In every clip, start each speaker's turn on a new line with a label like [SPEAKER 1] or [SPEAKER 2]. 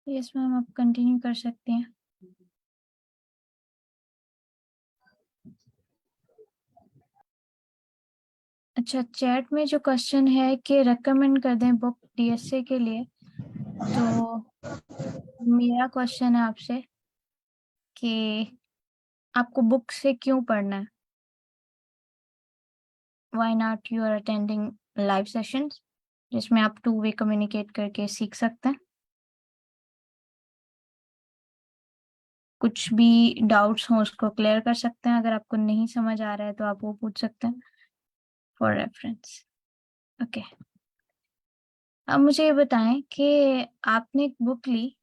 [SPEAKER 1] Yes ma'am, आप continue कर सकते हैं। अच्छा, चैट में जो क्वेश्चन है कि रेकमेंड कर दें बुक डीएसए के लिए, तो मेरा क्वेश्चन है आपसे कि आपको बुक से क्यों पढ़ना है? Why not you are attending live sessions जिसमें आप टू वे कम्युनिकेट करके सीख सकते हैं। कुछ भी डाउट्स हो उसको क्लियर कर सकते हैं। अगर आपको नहीं समझ आ रहा है तो आप वो पूछ सकते हैं फॉर रेफरेंस। ओके, अब मुझे ये बताएं कि आपने एक बुक ली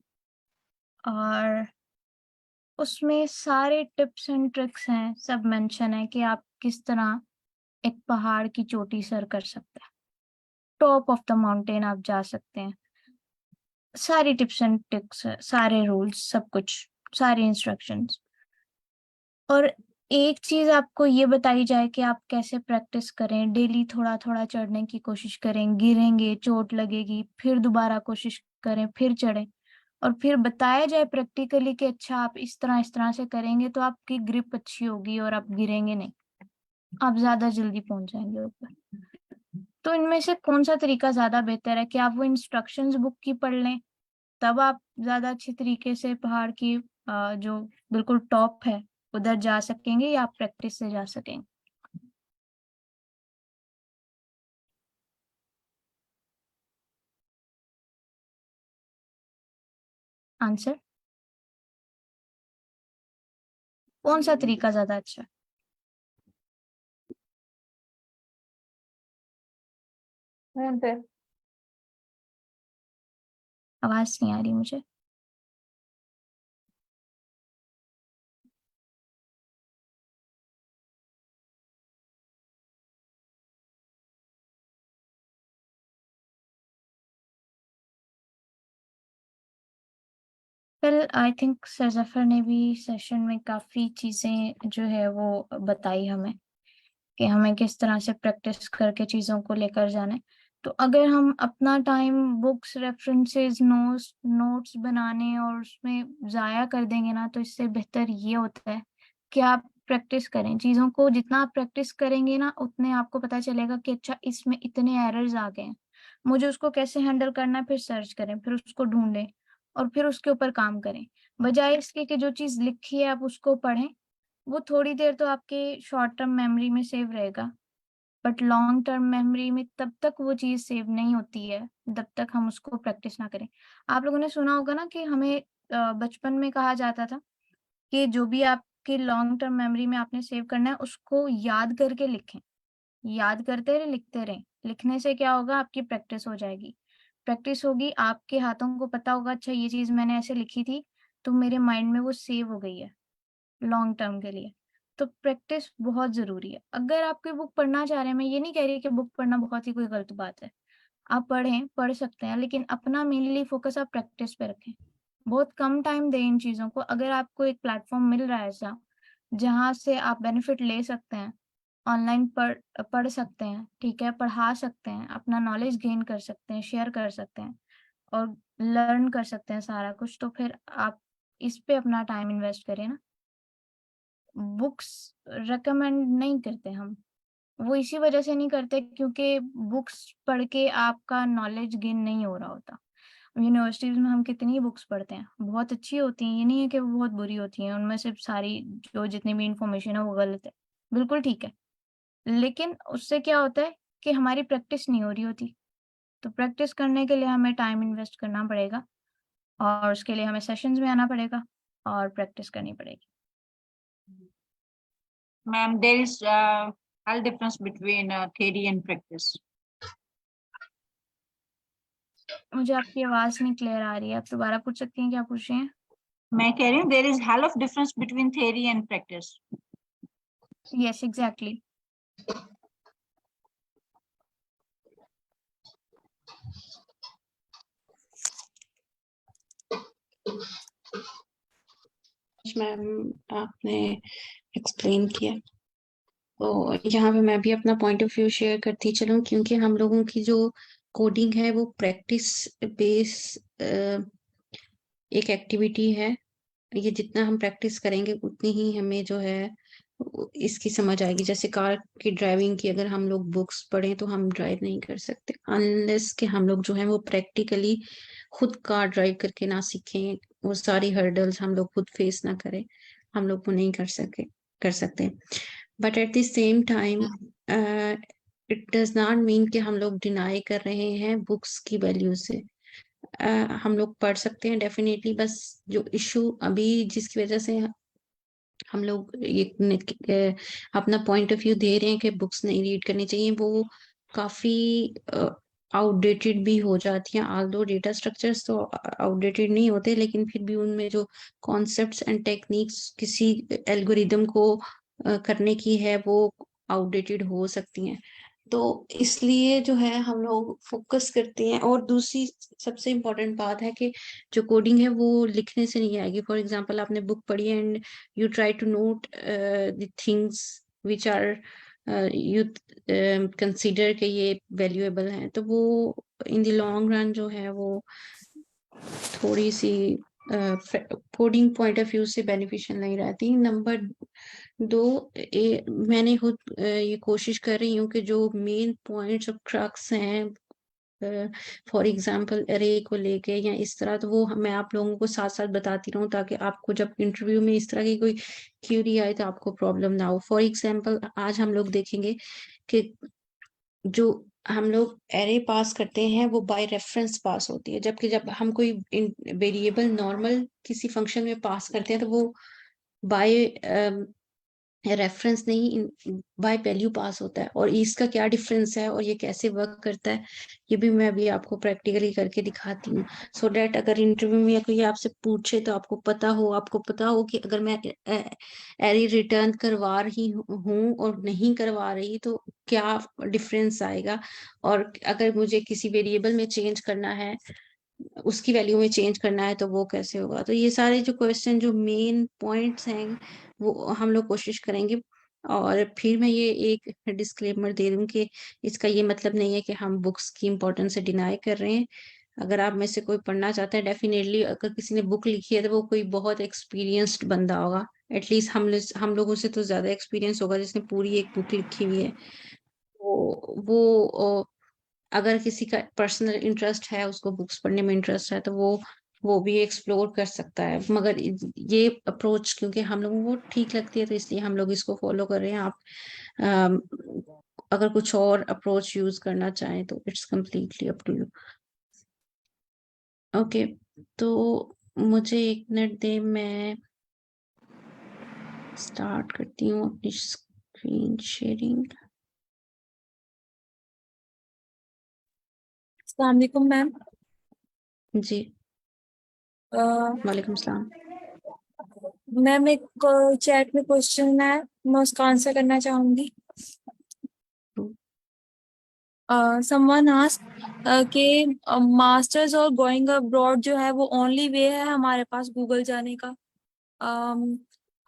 [SPEAKER 1] और उसमें सारे टिप्स एंड ट्रिक्स हैं, सब मेंशन है कि आप किस तरह एक पहाड़ की चोटी सर कर सकते हैं, टॉप ऑफ द माउंटेन आप जा सकते हैं। सारी टिप्स एंड ट्रिक्स, सारे रूल्स, सब कुछ, सारी इंस्ट्रक्शंस। और एक चीज आपको ये बताई जाए कि आप कैसे प्रैक्टिस करें, डेली थोड़ा थोड़ा चढ़ने की कोशिश करें, गिरेंगे, चोट लगेगी, फिर दोबारा कोशिश करें, फिर चढ़ें। और फिर बताया जाए प्रैक्टिकली कि अच्छा आप इस तरह से करेंगे तो आपकी ग्रिप अच्छी होगी और आप गिरेंगे नहीं, आप ज्यादा जल्दी पहुंच जाएंगे ऊपर। तो इनमें से कौन सा तरीका ज्यादा बेहतर है कि आप वो इंस्ट्रक्शंस बुक की पढ़ लें, तब आप ज्यादा अच्छे तरीके से पहाड़ की जो बिल्कुल टॉप है उधर जा सकेंगे, या आप प्रैक्टिस से जा सकेंगे? आंसर, कौन सा तरीका ज्यादा अच्छा है?
[SPEAKER 2] पे
[SPEAKER 1] आवाज नहीं आ रही मुझे। Well, I think sir Zafar ने भी सेशन में काफी चीजें जो है वो बताई हमें कि हमें किस तरह से प्रैक्टिस करके चीजों को लेकर जाना है। तो अगर हम अपना टाइम बुक्स, रेफरेंसेस, नोट्स बनाने और उसमें जाया कर देंगे ना, तो इससे बेहतर ये होता है कि आप प्रैक्टिस करें चीजों को। जितना आप प्रैक्टिस करेंगे ना, उतने आपको पता चलेगा कि अच्छा इसमें इतने एरर्स आ गए हैं, मुझे उसको कैसे हैंडल करना है। फिर सर्च करें, फिर उसको ढूंढें और फिर उसके ऊपर काम करें, बजाय इसके कि जो चीज लिखी है आप उसको पढ़ें। वो थोड़ी देर तो आपके शॉर्ट टर्म मेमोरी में सेव रहेगा, बट लॉन्ग टर्म मेमोरी में तब तक वो चीज सेव नहीं होती है जब तक हम उसको प्रैक्टिस ना करें। आप लोगों ने सुना होगा ना कि हमें बचपन में कहा जाता था कि जो भी आपके लॉन्ग टर्म मेमोरी में आपने सेव करना है उसको याद करके लिखें। याद करते रहे, लिखते रहे। लिखने से क्या होगा, आपकी प्रैक्टिस हो जाएगी। प्रैक्टिस होगी, आपके हाथों को पता होगा अच्छा ये चीज मैंने ऐसे लिखी थी, तो मेरे माइंड में वो सेव हो गई है लॉन्ग टर्म के लिए। तो प्रैक्टिस बहुत जरूरी है। अगर आप कोई बुक पढ़ना चाह रहे हैं, मैं ये नहीं कह रही कि बुक पढ़ना बहुत ही कोई गलत बात है, आप पढ़ें, पढ़ सकते हैं, लेकिन अपना मेनली फोकस आप प्रैक्टिस पे रखें। बहुत कम टाइम दें इन चीजों को। अगर आपको एक प्लेटफॉर्म मिल रहा है ऐसा जहां से आप बेनिफिट ले सकते हैं, ऑनलाइन पढ़ सकते हैं, ठीक है, पढ़ा सकते हैं, अपना नॉलेज गेन कर सकते हैं, शेयर कर सकते हैं और लर्न कर सकते हैं सारा कुछ, तो फिर आप इस पे अपना टाइम इन्वेस्ट करें ना। बुक्स रेकमेंड नहीं करते हम, वो इसी वजह से नहीं करते क्योंकि बुक्स पढ़ के आपका नॉलेज गेन नहीं हो रहा होता। यूनिवर्सिटीज में हम कितनी बुक्स पढ़ते हैं, बहुत अच्छी होती हैं, ये नहीं है कि वो बहुत बुरी होती हैं, उनमें से सारी जो जितनी भी इंफॉर्मेशन है वो गलत है, बिल्कुल ठीक है। लेकिन उससे क्या होता है कि हमारी प्रैक्टिस नहीं हो रही होती। तो प्रैक्टिस करने के लिए हमें टाइम इन्वेस्ट करना पड़ेगा और उसके लिए हमें सेशंस में आना पड़ेगा और प्रैक्टिस करनी पड़ेगी।
[SPEAKER 2] Ma'am, there is a difference between theory and practice.
[SPEAKER 1] मुझे आपकी आवाज नहीं क्लियर आ रही है, आप दोबारा पूछ सकती हैं, क्या पूछ रही हैं?
[SPEAKER 2] मैं कह रही हूँ there is hell of difference between theory and practice.
[SPEAKER 1] Yes, exactly.
[SPEAKER 3] Ma'am, आपने एक्सप्लेन किया, तो यहाँ पे मैं भी अपना पॉइंट ऑफ व्यू शेयर करती चलूँ, क्योंकि हम लोगों की जो कोडिंग है वो प्रैक्टिस बेस एक एक्टिविटी है, ये जितना हम प्रैक्टिस करेंगे उतनी ही हमें जो है इसकी समझ आएगी। जैसे कार की ड्राइविंग की अगर हम लोग बुक्स पढ़ें तो हम ड्राइव नहीं कर सकते अनलेस कि हम लोग जो है वो प्रैक्टिकली खुद कार ड्राइव करके ना सीखें, वो सारी हर्डल्स हम लोग खुद फेस ना करें, हम लोग वो नहीं कर सकते। But at the same time it does not mean कि हम लोग डिनाई कर रहे हैं बुक्स की वैल्यू से। हम लोग पढ़ सकते हैं डेफिनेटली, बस जो इशू अभी जिसकी वजह से हम लोग ये अपना पॉइंट ऑफ व्यू दे रहे हैं कि बुक्स नहीं रीड करनी चाहिए, वो काफी आउटडेटेड भी हो जाती हैं। ऑल्दो डेटा स्ट्रक्चर्स तो आउटडेटेड नहीं होते, लेकिन फिर भी उनमें जो कॉन्सेप्ट्स एंड टेक्निक्स किसी एल्गोरिदम को करने की है वो आउटडेटेड हो सकती हैं। तो इसलिए जो है हम लोग फोकस करते हैं। और दूसरी सबसे इम्पोर्टेंट बात है कि जो कोडिंग है वो लिखने से नहीं आएगी। फॉर एग्जांपल आपने बुक पढ़ी and you try to note the things which are you consider कि ये valuable हैं, तो वो in the long run जो है वो थोड़ी सी कोडिंग पॉइंट ऑफ व्यू से बेनिफिशियल नहीं रहती। नंबर 2, मैंने खुद ये कोशिश कर रही हूँ कि जो मेन पॉइंट्स और क्रक्स हैं फॉर एग्जाम्पल अरे को लेके या इस तरह, तो वो मैं आप लोगों को साथ साथ बताती रहूं ताकि आपको जब इंटरव्यू में इस तरह की कोई क्यूरी आए तो आपको प्रॉब्लम ना हो। फॉर एग्जाम्पल आज हम लोग देखेंगे कि जो हम लोग एरे पास करते हैं वो बाय रेफरेंस पास होती है, जबकि जब हम कोई वेरिएबल नॉर्मल किसी फंक्शन में पास करते हैं तो वो बाय रेफरेंस नहीं बाय वैल्यू पास होता है। और इसका क्या डिफरेंस है और ये कैसे वर्क करता है ये भी मैं अभी आपको प्रैक्टिकली करके दिखाती हूँ, सो डैट अगर इंटरव्यू में कोई आपसे पूछे तो आपको पता हो कि अगर मैं एरे रिटर्न करवा रही हूँ और नहीं करवा रही तो क्या डिफरेंस आएगा, और अगर मुझे किसी वेरिएबल में चेंज करना है, उसकी वैल्यू में चेंज करना है तो वो कैसे होगा। तो ये सारे जो क्वेश्चन जो मेन पॉइंट्स हैं वो हम लोग कोशिश करेंगे। और फिर मैं ये एक डिस्क्लेमर दे दूं कि इसका ये मतलब नहीं है कि हम बुक्स की इम्पोर्टेंस से डिनाई कर रहे हैं। अगर आप में से कोई पढ़ना चाहता है, डेफिनेटली अगर किसी ने बुक लिखी है तो वो कोई बहुत एक्सपीरियंस्ड बंदा होगा, एटलीस्ट हम लोगों से तो ज्यादा एक्सपीरियंस होगा जिसने पूरी एक बुक लिखी हुई है। वो अगर किसी का पर्सनल इंटरेस्ट है, उसको बुक्स पढ़ने में इंटरेस्ट है, तो वो भी एक्सप्लोर कर सकता है। मगर ये अप्रोच क्योंकि हम लोगों को ठीक लगती है तो इसलिए हम लोग इसको फॉलो कर रहे हैं। आप अम, अगर कुछ और अप्रोच यूज करना चाहें तो it's completely up to you. Okay, तो मुझे 1 मिनट दे, मैं स्टार्ट करती हूँ अपनी स्क्रीन शेयरिंग।
[SPEAKER 4] अस्सलाम वालेकुम मैम।
[SPEAKER 3] जी वालेकुम सलाम।
[SPEAKER 4] मैम एक चैट में क्वेश्चन है, मैं उसका आंसर करना चाहूंगी। समवन आस्क कि मास्टर्स और गोइंग अब्रॉड जो है वो ओनली वे है हमारे पास गूगल जाने का।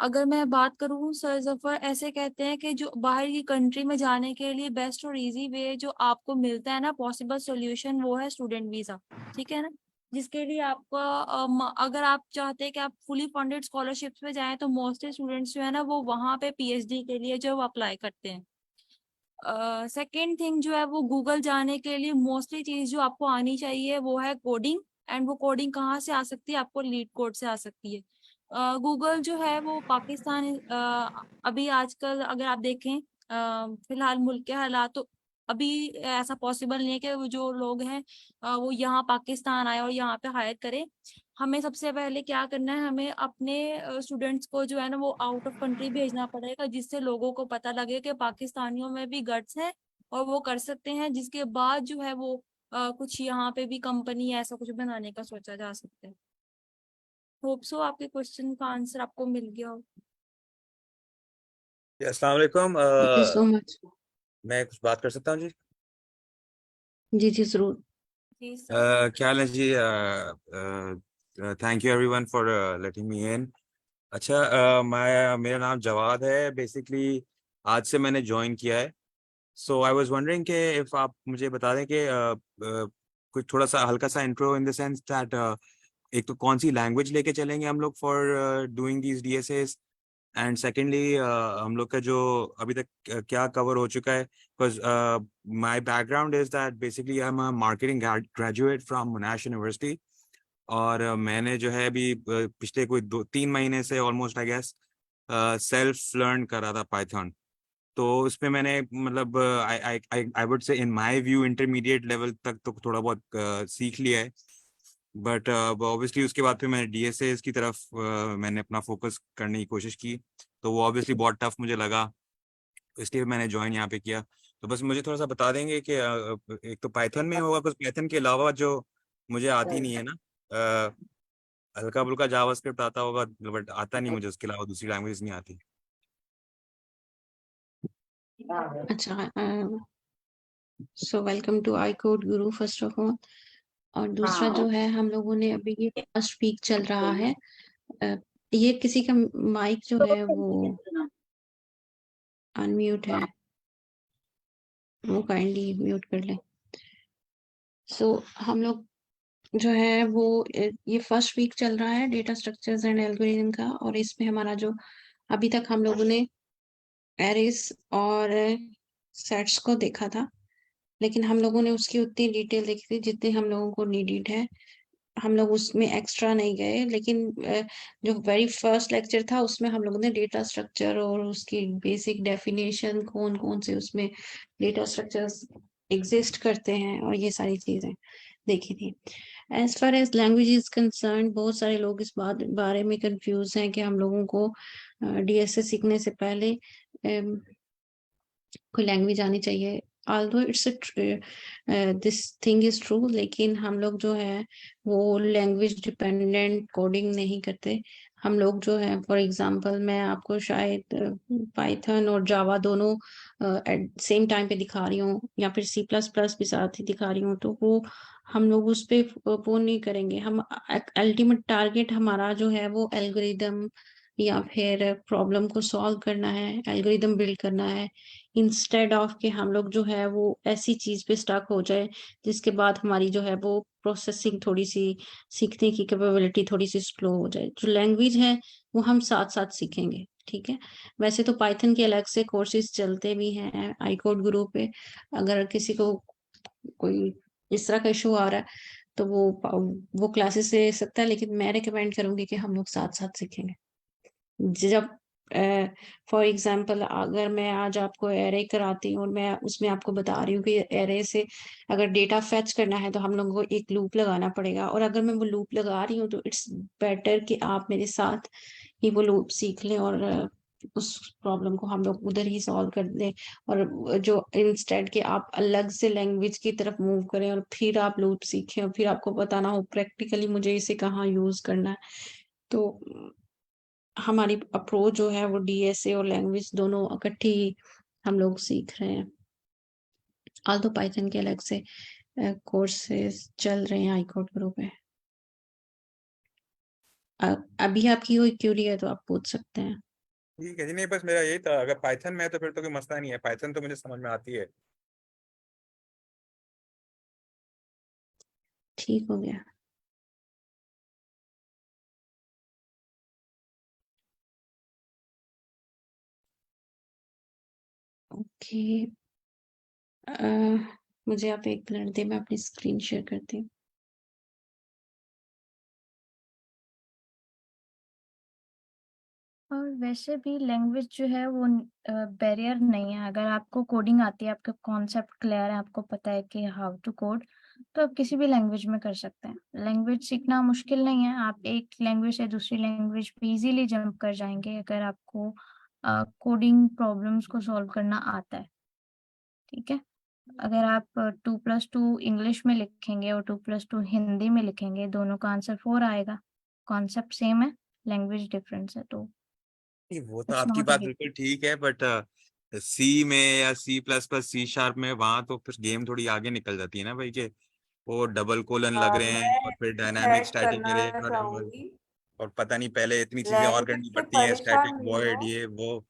[SPEAKER 4] अगर मैं बात करूँ सर जफर ऐसे कहते हैं कि जो बाहर की कंट्री में जाने के लिए बेस्ट और इजी वे जो आपको मिलता है ना, पॉसिबल सॉल्यूशन, वो है स्टूडेंट वीजा। ठीक है ना, जिसके लिए आपका अगर आप चाहते हैं कि आप फुली फंडेड स्कॉलरशिप्स पे जाएं तो मोस्टली स्टूडेंट्स जो है ना वो वहाँ पे पीएचडी के लिए जो अप्लाई करते हैं। सेकेंड थिंग जो है वो गूगल जाने के लिए मोस्टली चीज जो आपको आनी चाहिए वो है कोडिंग। एंड वो कोडिंग कहाँ से आ सकती है, आपको लीड कोड से आ सकती है। गूगल जो है वो पाकिस्तान अभी आजकल अगर आप देखें फिलहाल मुल्क के हालात, तो अभी ऐसा पॉसिबल नहीं है कि वो जो लोग हैं वो यहाँ पाकिस्तान आए और यहाँ पे हायर करें। हमें सबसे पहले क्या करना है, हमें अपने स्टूडेंट्स को जो है ना वो आउट ऑफ कंट्री भेजना पड़ेगा, जिससे लोगों को पता लगे कि पाकिस्तानियों में भी गट्स है और वो कर सकते हैं। जिसके बाद जो है वो कुछ यहाँ पे भी कंपनी ऐसा कुछ बनाने का सोचा जा सकता है। होप सो आपके क्वेश्चन का आंसर आपको मिल गया हो।
[SPEAKER 5] अस्सलाम वालेकुम।
[SPEAKER 3] Thank you so much.
[SPEAKER 5] मैं कुछ बात कर सकता हूँ जी?
[SPEAKER 3] जी जी जरूर।
[SPEAKER 4] जी सर।
[SPEAKER 5] क्या हाल है जी? Thank you everyone for letting me in. अच्छा, मेरा नाम जवाद है। बेसिकली आज से मैंने ज्वाइन किया है। सो आई वाज वंडरिंग कि इफ आप मुझे बता दें कि कुछ थोड़ा सा हल्का सा intro in the sense that एक तो कौन सी लैंग्वेज लेके चलेंगे हम लोग for doing these DSAs, and secondly हम लोग का जो अभी तक क्या कवर हो चुका है, because my background is that basically I am a marketing graduate from मोनाश university, और मैंने जो है अभी पिछले कोई 2-3 महीने से almost I guess self learn करा था पाइथन। तो उसमें मैंने मतलब I would say in my view intermediate level तक तो थोड़ा बहुत सीख लिया है, बट ऑब्वियसली उसके बाद फिर मैंने DSAs की तरफ मैंने अपना फोकस करने की कोशिश की, तो वो ऑब्वियसली बहुत टफ मुझे लगा, इसलिए मैंने ज्वाइन यहाँ पे किया। तो बस मुझे थोड़ा सा बता देंगे कि एक तो पाइथन में होगा, कुछ पाइथन के अलावा जो मुझे आती नहीं है ना, हल्का फुल्का जावास्क्रिप्ट आता होगा बट आता नहीं मुझे, उसके अलावा दूसरी लैंग्वेज नहीं आती।
[SPEAKER 3] अच्छा, so welcome to I Code Guru first of all. और दूसरा जो है, हम लोगों ने अभी ये फर्स्ट वीक चल रहा है, ये किसी का माइक जो है वो अनम्यूट है, वो काइंडली म्यूट कर लें। सो हम लोग जो है वो ये फर्स्ट वीक चल रहा है डेटा स्ट्रक्चर्स एंड एल्गोरिथम का, और इसमें हमारा जो अभी तक हम लोगों ने एरेस और सेट्स को देखा था, लेकिन हम लोगों ने उसकी उतनी डिटेल देखी थी जितनी हम लोगों को नीडेड है, हम लोग उसमें एक्स्ट्रा नहीं गए। लेकिन जो वेरी फर्स्ट लेक्चर था उसमें हम लोगों ने डेटा स्ट्रक्चर और उसकी बेसिक डेफिनेशन, कौन कौन से उसमें डेटा स्ट्रक्चर्स एग्जिस्ट करते हैं और ये सारी चीजें देखी थी। As far as language is concern, बहुत सारे लोग इस बारे में कंफ्यूज हैं कि हम लोगों को DSA सीखने से पहले कोई लैंग्वेज आनी चाहिए। although it's this thing is true, लेकिन हम लोग जो है वो लैंग्वेज डिपेंडेंट कोडिंग नहीं करते। हम लोग जो है, फॉर एग्जांपल मैं आपको शायद पाइथन और जावा दोनों एट सेम टाइम पे दिखा रही हूँ, या फिर C++ भी साथ ही दिखा रही हूँ, तो वो हम लोग उस पे वो नहीं करेंगे। हम अल्टीमेट टारगेट हमारा जो है वो एल्गोरिदम या फिर प्रॉब्लम को सॉल्व करना है, एल्गोरिदम बिल्ड करना है, इंस्टेड ऑफ के हम लोग जो है वो ऐसी चीज पे स्टक हो जाए जिसके बाद हमारी जो है वो प्रोसेसिंग थोड़ी सी, सीखने की कैपेबिलिटी थोड़ी सी स्लो हो जाए। जो लैंग्वेज है वो हम साथ साथ सीखेंगे, ठीक है। वैसे तो पाइथन के अलग से कोर्सेज चलते भी हैं आई कोड गुरु पे, अगर किसी को कोई इस तरह का इशू आ रहा है तो वो क्लासेस ले सकता है, लेकिन मैं रिकमेंड करूंगी कि हम लोग साथ साथ सीखेंगे। जब फॉर एग्जाम्पल अगर मैं आज आपको एरे कराती हूँ और मैं उसमें आपको बता रही हूँ कि एरे से अगर डेटा फेच करना है तो हम लोगों को एक लूप लगाना पड़ेगा, और अगर मैं वो लूप लगा रही हूँ तो इट्स बेटर कि आप मेरे साथ ही वो लूप सीख लें और उस प्रॉब्लम को हम लोग उधर ही सॉल्व कर दें, और जो इंस्टेड के आप अलग से लैंग्वेज की तरफ मूव करें और फिर आप लूप सीखें और फिर आपको पता ना हो प्रैक्टिकली मुझे इसे कहाँ यूज करना है। तो हमारी अप्रोच जो है वो DSA और लैंग्वेज दोनों इकट्ठी हम लोग सीख रहे हैं। आल्दो पाइथन के अलग से कोर्सेज चल रहे हैं आईकोड ग्रुप पे। अभी आपकी कोई क्यूरी है तो आप पूछ सकते हैं।
[SPEAKER 5] ठीक है जी, नहीं बस मेरा यही था, अगर पाइथन में है तो फिर तो कोई मसला नहीं है, पाइथन तो मुझे समझ में आती है।
[SPEAKER 3] ठीक हो गया। ओके, मुझे आप एक मिनट दें, मैं अपनी स्क्रीन शेयर करती हूँ।
[SPEAKER 1] और वैसे भी लैंग्वेज जो है वो बैरियर नहीं है। अगर आपको कोडिंग आती है, आपका कॉन्सेप्ट क्लियर है, आपको पता है कि हाउ टू कोड, तो आप किसी भी लैंग्वेज में कर सकते हैं। लैंग्वेज सीखना मुश्किल नहीं है, आप एक लैंग्वेज से दूसरी लैंग्वेज पे इजीली जंप कर जाएंगे अगर आपको कोडिंग प्रॉब्लम्स को सॉल्व करना आता है, ठीक है। अगर आप 2+2 इंग्लिश में लिखेंगे और 2+2 हिंदी में लिखेंगे, दोनों का आंसर 4 आएगा। कॉन्सेप्ट सेम है, लैंग्वेज डिफरेंस है, तो
[SPEAKER 5] नहीं वो तो
[SPEAKER 1] इट्स
[SPEAKER 5] आपकी
[SPEAKER 1] नॉट अ
[SPEAKER 5] बात
[SPEAKER 1] बिग।
[SPEAKER 5] बिल्कुल ठीक है, बट C में या C++, C# में वहां तो फिर गेम थोड़ी आगे निकल जाती है ना भाई, के वो डबल कोलन लग रहे हैं और
[SPEAKER 6] मैं
[SPEAKER 5] फिर डायनामिक
[SPEAKER 6] ऐड
[SPEAKER 5] स्टैटिक
[SPEAKER 6] करना
[SPEAKER 5] एरे और
[SPEAKER 6] चाहूंगी।
[SPEAKER 5] और पता नहीं पहले इतनी चीजें और
[SPEAKER 6] लैंग्वेज
[SPEAKER 5] करनी
[SPEAKER 6] से
[SPEAKER 5] पड़ती हैं, स्टैटिक
[SPEAKER 6] परेशान नहीं
[SPEAKER 5] वॉइड
[SPEAKER 6] हो।
[SPEAKER 5] ये वो।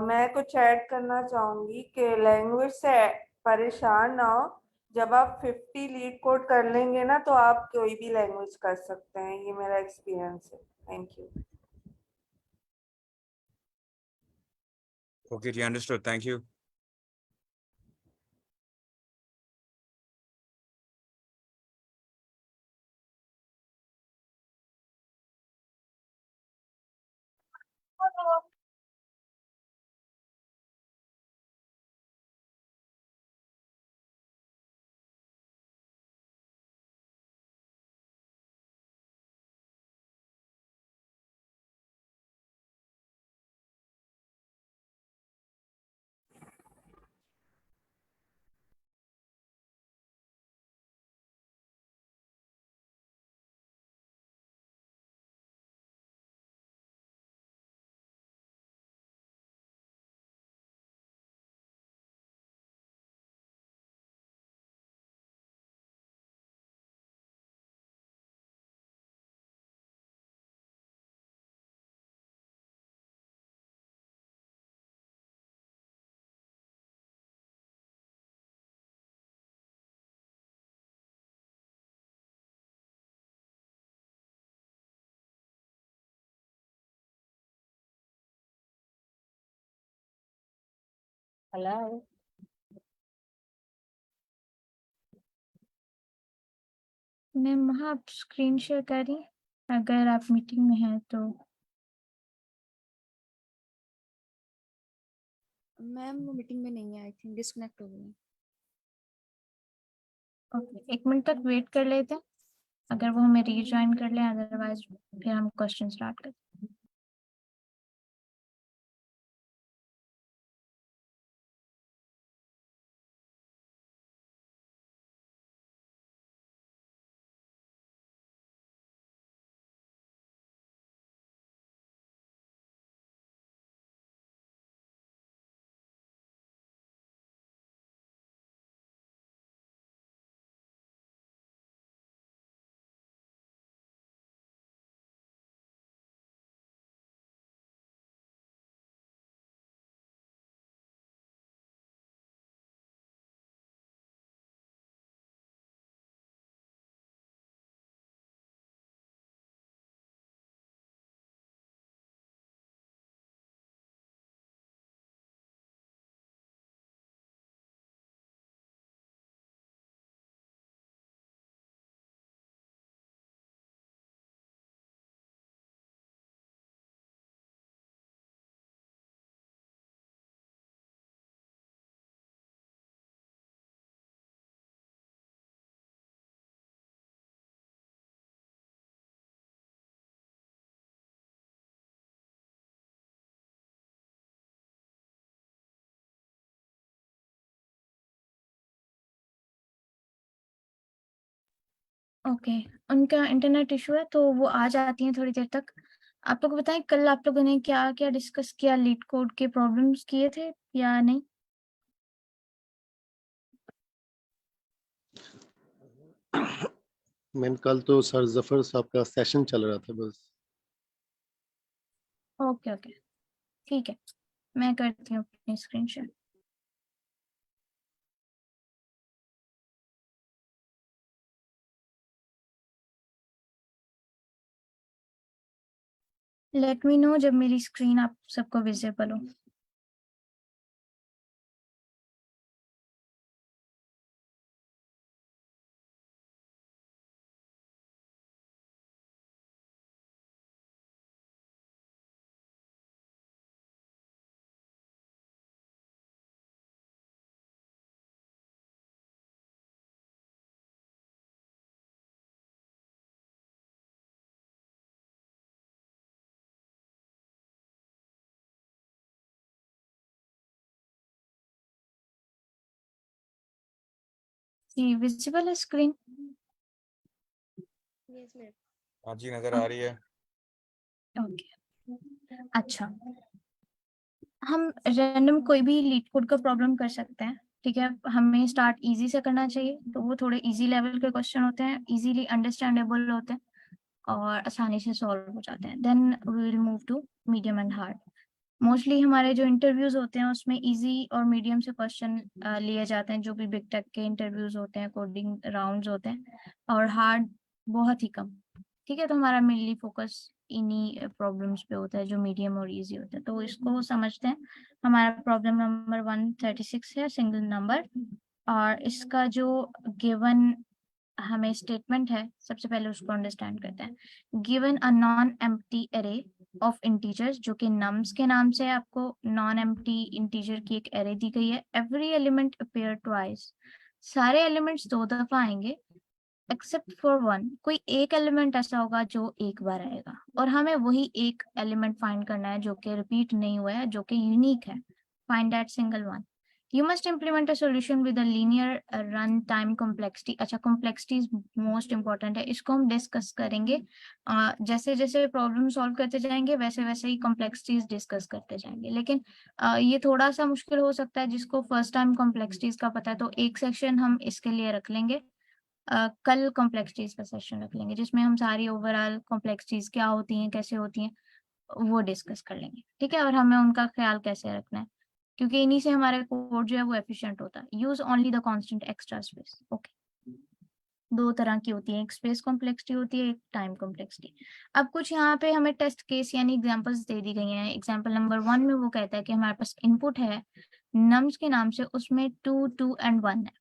[SPEAKER 6] मैं कुछ ऐड करना चाहूंगी कि लैंग्वेज से परेशान ना हो। जब आप 50 लीड कोड कर लेंगे ना तो आप कोई भी लैंग्वेज कर सकते हैं, ये मेरा एक्सपीरियंस है। Thank you.
[SPEAKER 5] Okay, जी, understood. Thank you.
[SPEAKER 2] Hello.
[SPEAKER 1] Ma'am हाँ, आप स्क्रीन शेयर करिए अगर आप मीटिंग में हैं तो।
[SPEAKER 7] मैम वो मीटिंग में नहीं है, आई थिंक डिस्कनेक्ट हो गई।
[SPEAKER 1] ओके, 1 मिनट तक वेट कर लेते हैं, अगर वो हमें रीजॉइन कर ले, अदरवाइज फिर हम क्वेश्चन स्टार्ट करते हैं। ओके, उनका इंटरनेट इशू है तो वो आ जाती हैं थोड़ी देर तक। आप लोग को बताएं, कल आप लोगों ने क्या क्या डिस्कस किया, लीड कोड के प्रॉब्लम्स किए थे या नहीं?
[SPEAKER 8] मैम कल तो सर जफर साहब का सेशन चल रहा था बस।
[SPEAKER 1] ओके ओके, ठीक है, मैं करती हूँ अपनी screen share. Let me know जब मेरी स्क्रीन आप सबको विजिबल हो। जी, विजिबल है स्क्रीन?
[SPEAKER 7] Yes ma'am.
[SPEAKER 5] हाँ जी, नजर आ रही है।
[SPEAKER 1] ओके, अच्छा, हम रैंडम कोई भी लीड कोड का प्रॉब्लम कर सकते हैं, ठीक है। हमें स्टार्ट इजी से करना चाहिए, तो वो थोड़े इजी लेवल के क्वेश्चन होते हैं, इजीली अंडरस्टैंडेबल होते हैं और आसानी से सॉल्व हो जाते हैं। Then we will move to medium and hard. Mostly हमारे जो इंटरव्यूज होते हैं उसमें इजी और मीडियम से क्वेश्चन लिए जाते हैं, जो भी बिग टेक के इंटरव्यूज होते हैं, कोडिंग राउंड्स होते हैं, और हार्ड बहुत ही कम। ठीक है, तो हमारा मेनली फोकस इन्हीं प्रॉब्लम्स पे होता है जो मीडियम और इजी होता है। तो इसको समझते हैं। हमारा प्रॉब्लम नंबर 136 है, सिंगल नंबर, और इसका जो गिवन हमें स्टेटमेंट है, सबसे पहले उसको अंडरस्टैंड करते हैं। Given a non empty array of integers, जो कि नम्स के नाम से आपको नॉन एम्प्टी इंटीजर की एक एरे दी गई है। एवरी एलिमेंट अपीयर ट्वाइस, सारे एलिमेंट्स 2 दफा आएंगे, एक्सेप्ट फॉर वन, कोई एक एलिमेंट ऐसा होगा जो एक बार आएगा, और हमें वही एक एलिमेंट फाइंड करना है जो कि रिपीट नहीं हुआ है, जो कि यूनिक है। Find that single one. You must implement a solution with a linear runtime complexity. अच्छा, complexity is most important है, इसको हम डिस्कस करेंगे। जैसे जैसे प्रॉब्लम सॉल्व करते जाएंगे वैसे वैसे ही कॉम्प्लेक्सिटीज डिस्कस करते जाएंगे। लेकिन ये थोड़ा सा मुश्किल हो सकता है जिसको फर्स्ट टाइम कॉम्प्लेक्सिटीज का पता है, तो एक सेक्शन हम इसके लिए रख लेंगे। कल कॉम्प्लेक्सिटीज का सेशन रख लेंगे जिसमें हम सारी ओवरऑल कॉम्प्लेक्सिटीज क्या होती हैं, कैसे होती हैं, वो डिस्कस कर लेंगे। ठीक है, और हमें उनका ख्याल कैसे रखना है, क्योंकि इन्हीं से हमारा कोड जो है वो एफिशिएंट होता है। Use only the constant extra space. Okay, 2 तरह की होती है, एक स्पेस कॉम्प्लेक्सिटी होती है, एक टाइम कॉम्प्लेक्सिटी। अब कुछ यहाँ पे हमें टेस्ट केस यानी एग्जांपल्स दे दी गई हैं। एग्जांपल नंबर 1 में वो कहता है कि हमारे पास इनपुट है नम्स के नाम से, उसमें 2, 2 एंड 1 है।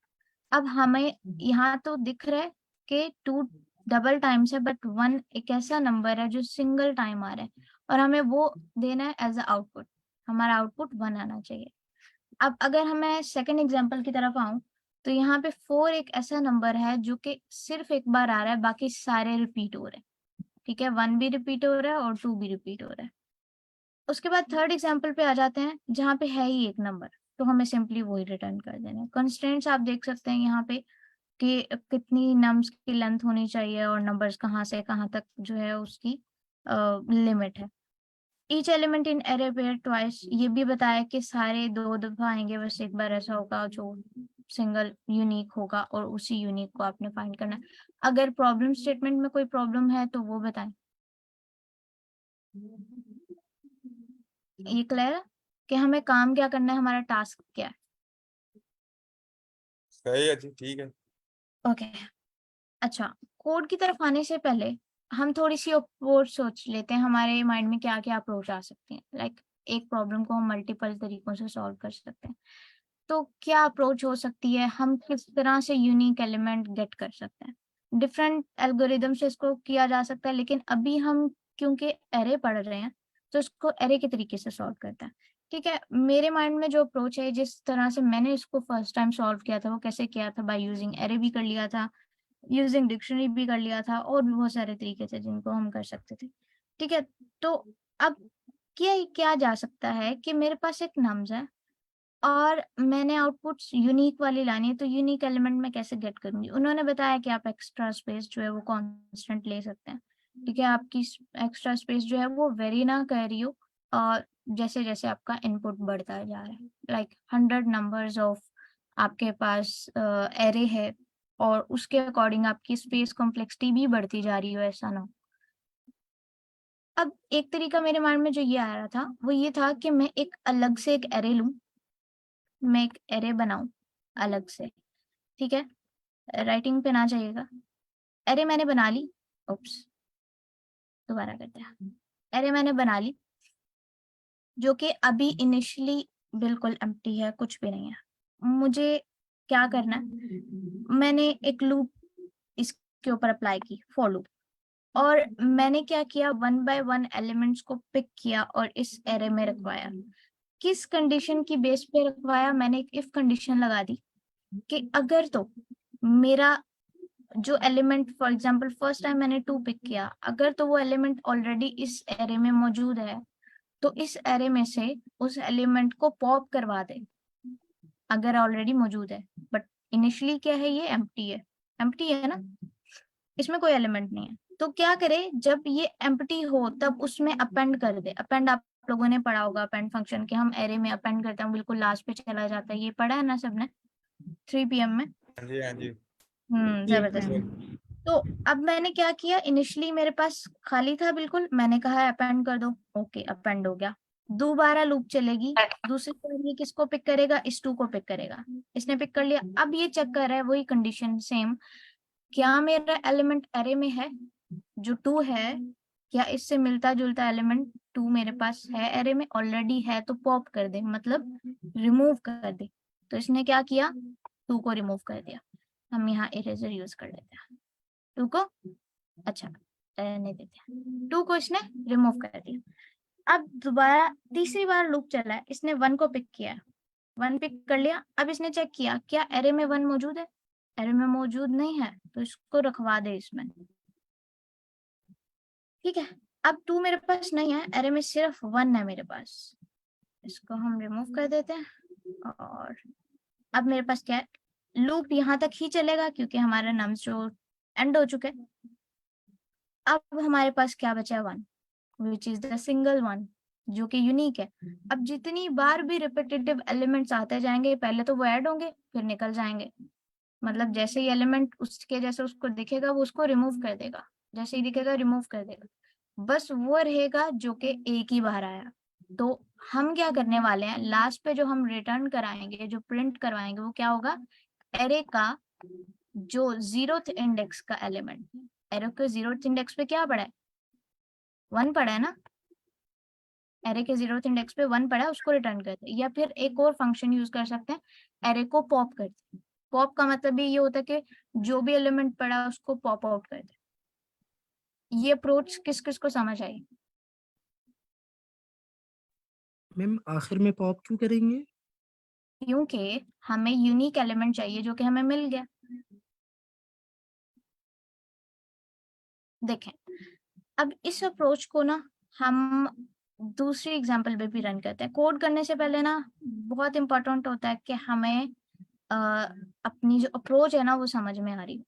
[SPEAKER 1] अब हमें यहाँ तो दिख रहा है कि 2 डबल टाइम्स है, बट 1 एक ऐसा नंबर है जो सिंगल टाइम आ रहा है, और हमें वो देना है एज अ आउटपुट। हमारा आउटपुट 1 आना चाहिए। अब अगर हमें सेकंड एग्जांपल की तरफ आऊं, तो यहाँ पे 4 एक ऐसा नंबर है जो कि सिर्फ एक बार आ रहा है, बाकी सारे रिपीट हो रहे हैं। ठीक है, 1 भी रिपीट हो रहा है और 2 भी रिपीट हो रहा है। उसके बाद थर्ड एग्जांपल पे आ जाते हैं जहाँ पे है ही एक नंबर, तो हमें सिंपली वही रिटर्न कर देना है। कंस्ट्रेंट्स आप देख सकते हैं यहाँ पे कि कितनी नम्स की लेंथ होनी चाहिए और नंबर्स कहाँ से कहाँ तक जो है उसकी लिमिट है। Each element in array pair twice, ये भी बताया कि सारे 2 दफा आएंगे, बस एक बार ऐसा होगा जो सिंगल यूनिक होगा, और उसी यूनिक को आपने फाइंड करना है। अगर प्रॉब्लम स्टेटमेंट में कोई प्रॉब्लम है तो वो बताएं। ये क्लियर है कि हमें काम क्या करना है, हमारा टास्क क्या है?
[SPEAKER 5] सही है जी, ठीक है।
[SPEAKER 1] ओके, अच्छा, कोड की तरफ आने से पहले हम थोड़ी सी अप्रोच सोच लेते हैं, हमारे माइंड में क्या क्या अप्रोच आ सकती हैं। लाइक एक प्रॉब्लम को हम मल्टीपल तरीकों से सॉल्व कर सकते हैं, तो क्या अप्रोच हो सकती है, हम किस तरह से यूनिक एलिमेंट गेट कर सकते हैं। डिफरेंट एल्गोरिदम से इसको किया जा सकता है, लेकिन अभी हम क्योंकि एरे पढ़ रहे हैं तो इसको एरे के तरीके से सॉल्व करते हैं। ठीक है, मेरे माइंड में जो अप्रोच है, जिस तरह से मैंने इसको फर्स्ट टाइम सॉल्व किया था, वो कैसे किया था, बाय यूजिंग एरे भी कर लिया था, यूजिंग डिक्शनरी भी कर लिया था, और भी बहुत सारे तरीके थे जिनको हम कर सकते थे। ठीक है, तो अब क्या जा सकता है कि मेरे पास एक नम्स है और मैंने आउटपुट्स यूनिक वाली लानी है, तो यूनिक एलिमेंट में कैसे गेट करूंगी। उन्होंने बताया कि आप एक्स्ट्रा स्पेस जो है वो कांस्टेंट ले सकते हैं। ठीक है, आपकी एक्स्ट्रा स्पेस जो है वो वेरी ना कर रही हो, और जैसे जैसे आपका इनपुट बढ़ता जा रहा है, लाइक 100 नंबर्स ऑफ आपके पास एरे है, और उसके अकॉर्डिंग आपकी स्पेस कॉम्प्लेक्सिटी भी बढ़ती जा रही हो, ऐसा ना हो। अब एक तरीका मेरे माइंड में जो ये आ रहा था वो ये था कि मैं एक अलग से एक एरे लूं, मैं एक एरे बनाऊं अलग से। ठीक है, राइटिंग पे ना जाइएगा। एरे मैंने बना ली, उप्स, दोबारा करते हैं। एरे मैंने बना ली जो कि अभी इनिशियली बिल्कुल एम्प्टी है, कुछ भी नहीं है। मुझे क्या करना है, मैंने एक लूप इसके ऊपर अप्लाई की, फॉर लूप, और मैंने क्या किया, 1 बाय 1 एलिमेंट्स को पिक किया और इस एरे में रखवाया। किस कंडीशन की बेस पे रखवाया, मैंने एक इफ कंडीशन लगा दी कि अगर तो मेरा जो element, for example first time मैंने 2 पिक किया, अगर तो वो एलिमेंट ऑलरेडी इस एरे में मौजूद है तो इस एरे में से उस एलिमेंट को पॉप करवा दे, अगर ऑलरेडी मौजूद है। बट इनिशियली क्या है, ये एम्प्टी है ना, इसमें कोई एलिमेंट नहीं है। तो क्या करे, जब ये एम्प्टी हो तब उसमें अपेंड कर दे। अपेंड आप लोगों ने पढ़ा होगा, अपेंड फंक्शन के हम एरे में अपेंड करते हैं, बिल्कुल लास्ट पे चला जाता है, ये पढ़ा है ना सबने 3 PM में।
[SPEAKER 5] हाँ जी, हाँ जी।
[SPEAKER 1] जबरदस्त। तो अब मैंने क्या किया, इनिशियली मेरे पास खाली था बिल्कुल, मैंने कहा अपेंड कर दो, ओके अपेंड हो गया। दोबारा लूप चलेगी, दूसरी बार ये किसको पिक करेगा, इस 2 को पिक करेगा, इसने पिक कर लिया। अब ये चेक कर रहा है वही कंडीशन सेम, क्या मेरा एलिमेंट अरे में है जो 2 है, क्या इससे मिलता जुलता एलिमेंट 2 मेरे पास है अरे में, ऑलरेडी है तो पॉप कर दे, मतलब रिमूव कर दे। तो इसने क्या किया, 2 को रिमूव कर दिया। हम यहाँ इरेजर यूज कर लेते हैं 2 को, अच्छा रहने देते हैं, 2 को इसने रिमूव कर दिया। अब दोबारा तीसरी बार लूप चला है, इसने 1 को पिक किया, 1 पिक कर लिया। अब इसने चेक किया क्या अरे में 1 मौजूद है, अरे में मौजूद नहीं है तो इसको रखवा दे इसमें, ठीक है। अब 2 मेरे पास नहीं है, अरे में सिर्फ 1 है मेरे पास, इसको हम रिमूव कर देते हैं। और अब मेरे पास क्या है, लूप यहाँ तक ही चलेगा क्योंकि हमारा नम्स जो एंड हो चुके। अब हमारे पास क्या बचा, 1 which is the single one, जो कि यूनिक है। अब जितनी बार भी रिपीटेटिव एलिमेंट्स आते जाएंगे, पहले तो वो ऐड होंगे फिर निकल जाएंगे, मतलब जैसे ही एलिमेंट उसके जैसे उसको दिखेगा वो उसको रिमूव कर देगा, जैसे ही दिखेगा रिमूव कर देगा, बस वो रहेगा जो कि एक ही बार आया। तो हम क्या करने वाले हैं, लास्ट पे जो हम रिटर्न कराएंगे, जो प्रिंट करवाएंगे, वो क्या होगा, एरे का जो 0th इंडेक्स का एलिमेंट, एरे के 0th इंडेक्स पे क्या पड़ा है, 1 पड़ा है ना, एरे के 0th इंडेक्स पे 1 पड़ा है, उसको रिटर्न करते हैं। या फिर एक और फंक्शन यूज कर सकते हैं, एरे को पॉप करते हैं। पॉप का मतलब भी ये होता है कि जो भी एलिमेंट पड़ा है उसको पॉप आउट कर दे। ये अप्रोच किस किस को समझ आई?
[SPEAKER 9] मैम आखिर में पॉप क्यों करेंगे?
[SPEAKER 1] क्योंकि हमें यूनिक एलिमेंट चाहिए जो कि हमें मिल गया। देखें, अब इस अप्रोच को ना हम दूसरी एग्जांपल पे भी रन करते हैं। कोड करने से पहले ना बहुत इंपॉर्टेंट होता है कि हमें अपनी जो अप्रोच है ना वो समझ में आ रही हो।